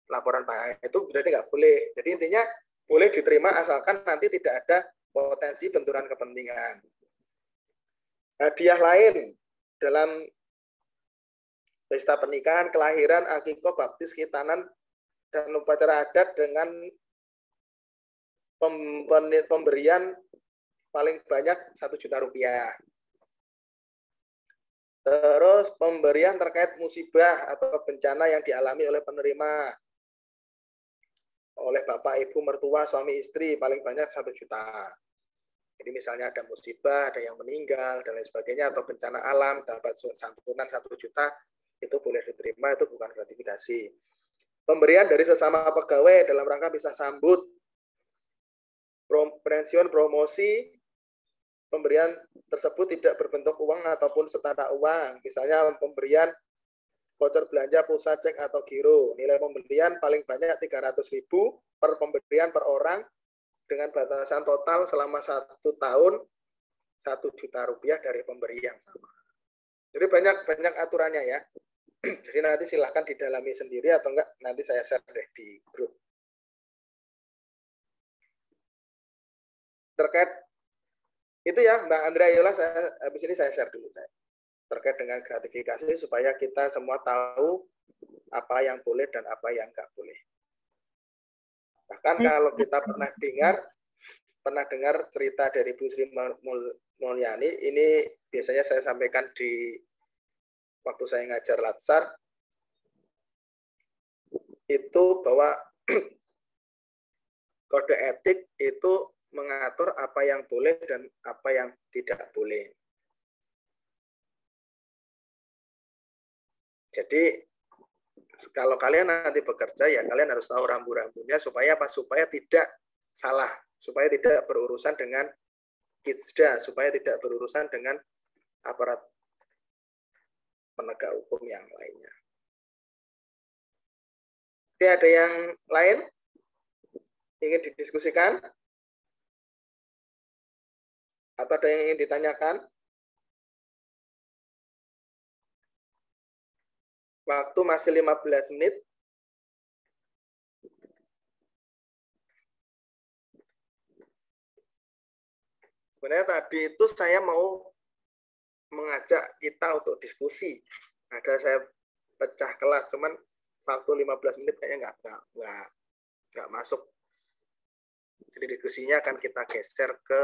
laporan Pak A, itu berarti nggak boleh. Jadi intinya boleh diterima asalkan nanti tidak ada potensi benturan kepentingan. Hadiah lain dalam pesta pernikahan, kelahiran, akikah, baptis, khitanan, dan upacara adat dengan pemberian paling banyak 1 juta rupiah. Terus pemberian terkait musibah atau bencana yang dialami oleh penerima, oleh bapak, ibu, mertua, suami, istri, paling banyak 1 juta. Jadi misalnya ada musibah, ada yang meninggal, dan lain sebagainya, atau bencana alam, dapat santunan 1 juta, itu boleh diterima, itu bukan gratifikasi. Pemberian dari sesama pegawai dalam rangka bisa sambut, pensiun, promosi, pemberian tersebut tidak berbentuk uang ataupun setara uang. Misalnya pemberian voucher belanja, pulsa, cek, atau giro. Nilai pembelian paling banyak 300.000 per pemberian per orang, dengan batasan total selama 1 tahun 1 juta rupiah dari pemberi yang sama. Jadi banyak aturannya ya. Jadi nanti silahkan didalami sendiri atau enggak nanti saya share deh di grup. Terkait itu ya Mbak Andrea Yola, habis ini saya share dulu saya. Terkait dengan gratifikasi supaya kita semua tahu apa yang boleh dan apa yang enggak boleh. Bahkan kalau kita pernah dengar cerita dari Bu Sri Mulyani, ini biasanya saya sampaikan di waktu saya ngajar Latsar, itu bahwa kode etik itu mengatur apa yang boleh dan apa yang tidak boleh. Jadi kalau kalian nanti bekerja ya kalian harus tahu rambu-rambunya supaya apa? Supaya tidak salah, supaya tidak berurusan dengan Kitsda, supaya tidak berurusan dengan aparat penegak hukum yang lainnya. Oke, ada yang lain ingin didiskusikan? Atau ada yang ingin ditanyakan? Waktu masih 15 menit. Sebenarnya tadi itu saya mau mengajak kita untuk diskusi. Ada saya pecah kelas, cuman waktu 15 menit kayaknya nggak masuk. Jadi diskusinya akan kita geser ke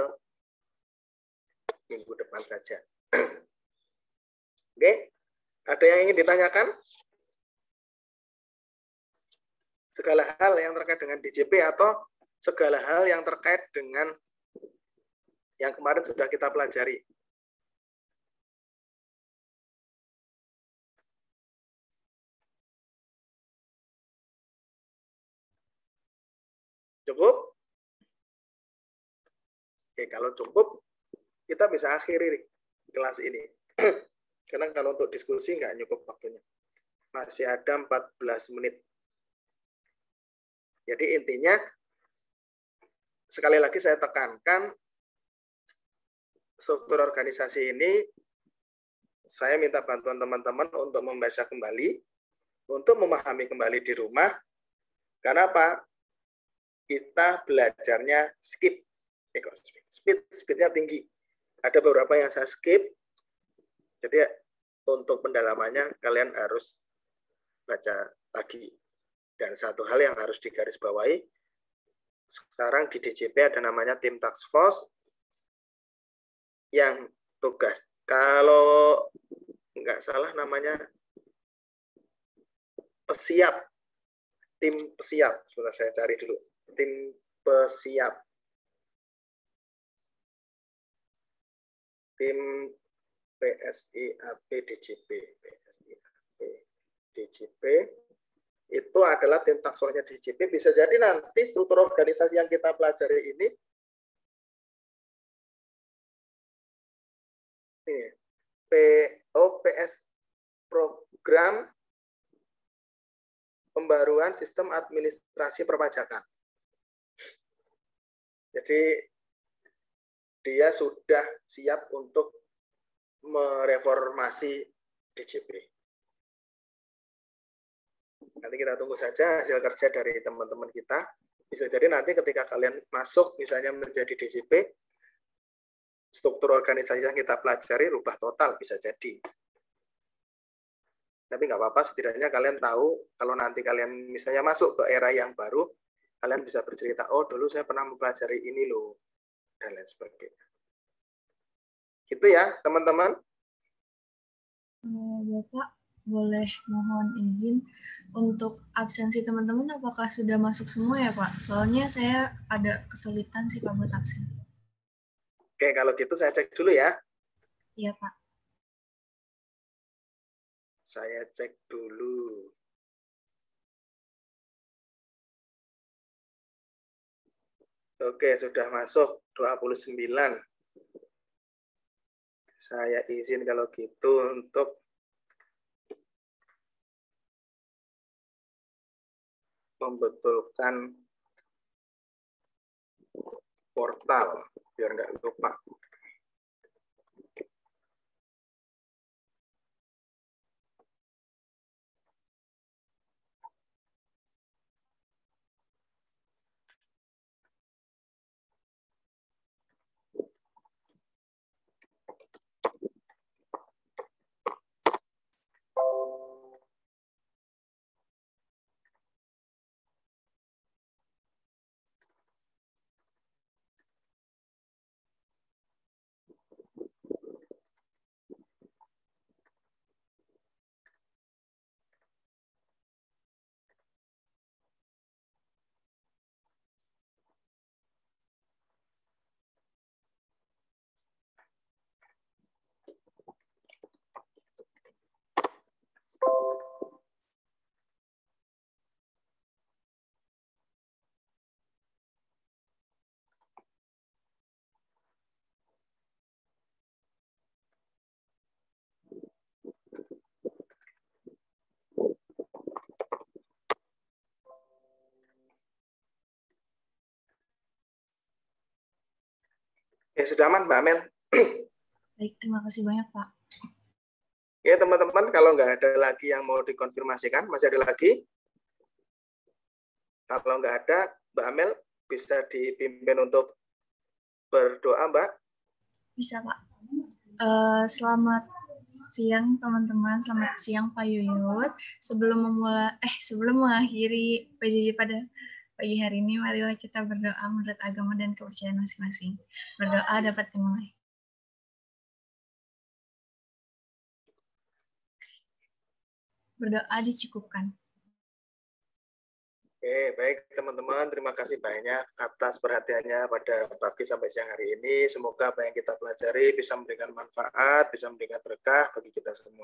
minggu depan saja. Oke, ada yang ingin ditanyakan? Segala hal yang terkait dengan DJP atau segala hal yang terkait dengan yang kemarin sudah kita pelajari. Cukup? Oke, kalau cukup, kita bisa akhiri kelas ini. Karena kalau untuk diskusi nggak cukup waktunya. Masih ada 14 menit. Jadi intinya, sekali lagi saya tekankan, struktur organisasi ini, saya minta bantuan teman-teman untuk membaca kembali, untuk memahami kembali di rumah, Karena apa? Kita belajarnya skip. Speednya tinggi. Ada beberapa yang saya skip. Jadi untuk pendalamannya kalian harus baca lagi. Dan satu hal yang harus digarisbawahi, sekarang di DJP ada namanya tim task force yang tugas. Kalau nggak salah namanya pesiap. Tim pesiap. Sebentar saya cari dulu. Tim pesiap. Tim PSIAP DJP. PSIAP DJP itu adalah tim task force-nya DJP. Bisa jadi nanti struktur organisasi yang kita pelajari ini POPS program pembaruan sistem administrasi perpajakan. Jadi dia sudah siap untuk mereformasi DJP. Nanti kita tunggu saja hasil kerja dari teman-teman kita. Bisa jadi nanti ketika kalian masuk misalnya menjadi DJP, struktur organisasi yang kita pelajari rubah total, bisa jadi. Tapi nggak apa-apa, setidaknya kalian tahu kalau nanti kalian misalnya masuk ke era yang baru, kalian bisa bercerita, oh dulu saya pernah mempelajari ini loh, dan lain sebagainya. Gitu ya, teman-teman. Bapak, boleh mohon izin untuk absensi teman-teman, apakah sudah masuk semua ya Pak? Soalnya saya ada kesulitan sih Pak buat absen. Oke, kalau gitu saya cek dulu ya. Iya Pak. Saya cek dulu. Oke, sudah masuk 29. Saya izin kalau gitu untuk membetulkan portal biar nggak lupa. Sudah aman, Mbak Amel? Baik, terima kasih banyak, Pak. Ya, teman-teman, kalau nggak ada lagi yang mau dikonfirmasikan, masih ada lagi? Kalau nggak ada, Mbak Amel bisa dipimpin untuk berdoa, Mbak? Bisa, Pak. Selamat siang, teman-teman. Selamat siang, Pak Yuyut. Sebelum mengakhiri PJJ pada pagi hari ini, marilah kita berdoa menurut agama dan kepercayaan masing-masing. Berdoa dapat dimulai. Berdoa dicukupkan. Oke, baik teman-teman. Terima kasih banyak atas perhatiannya pada pagi sampai siang hari ini. Semoga apa yang kita pelajari bisa memberikan manfaat, bisa memberikan berkah bagi kita semua.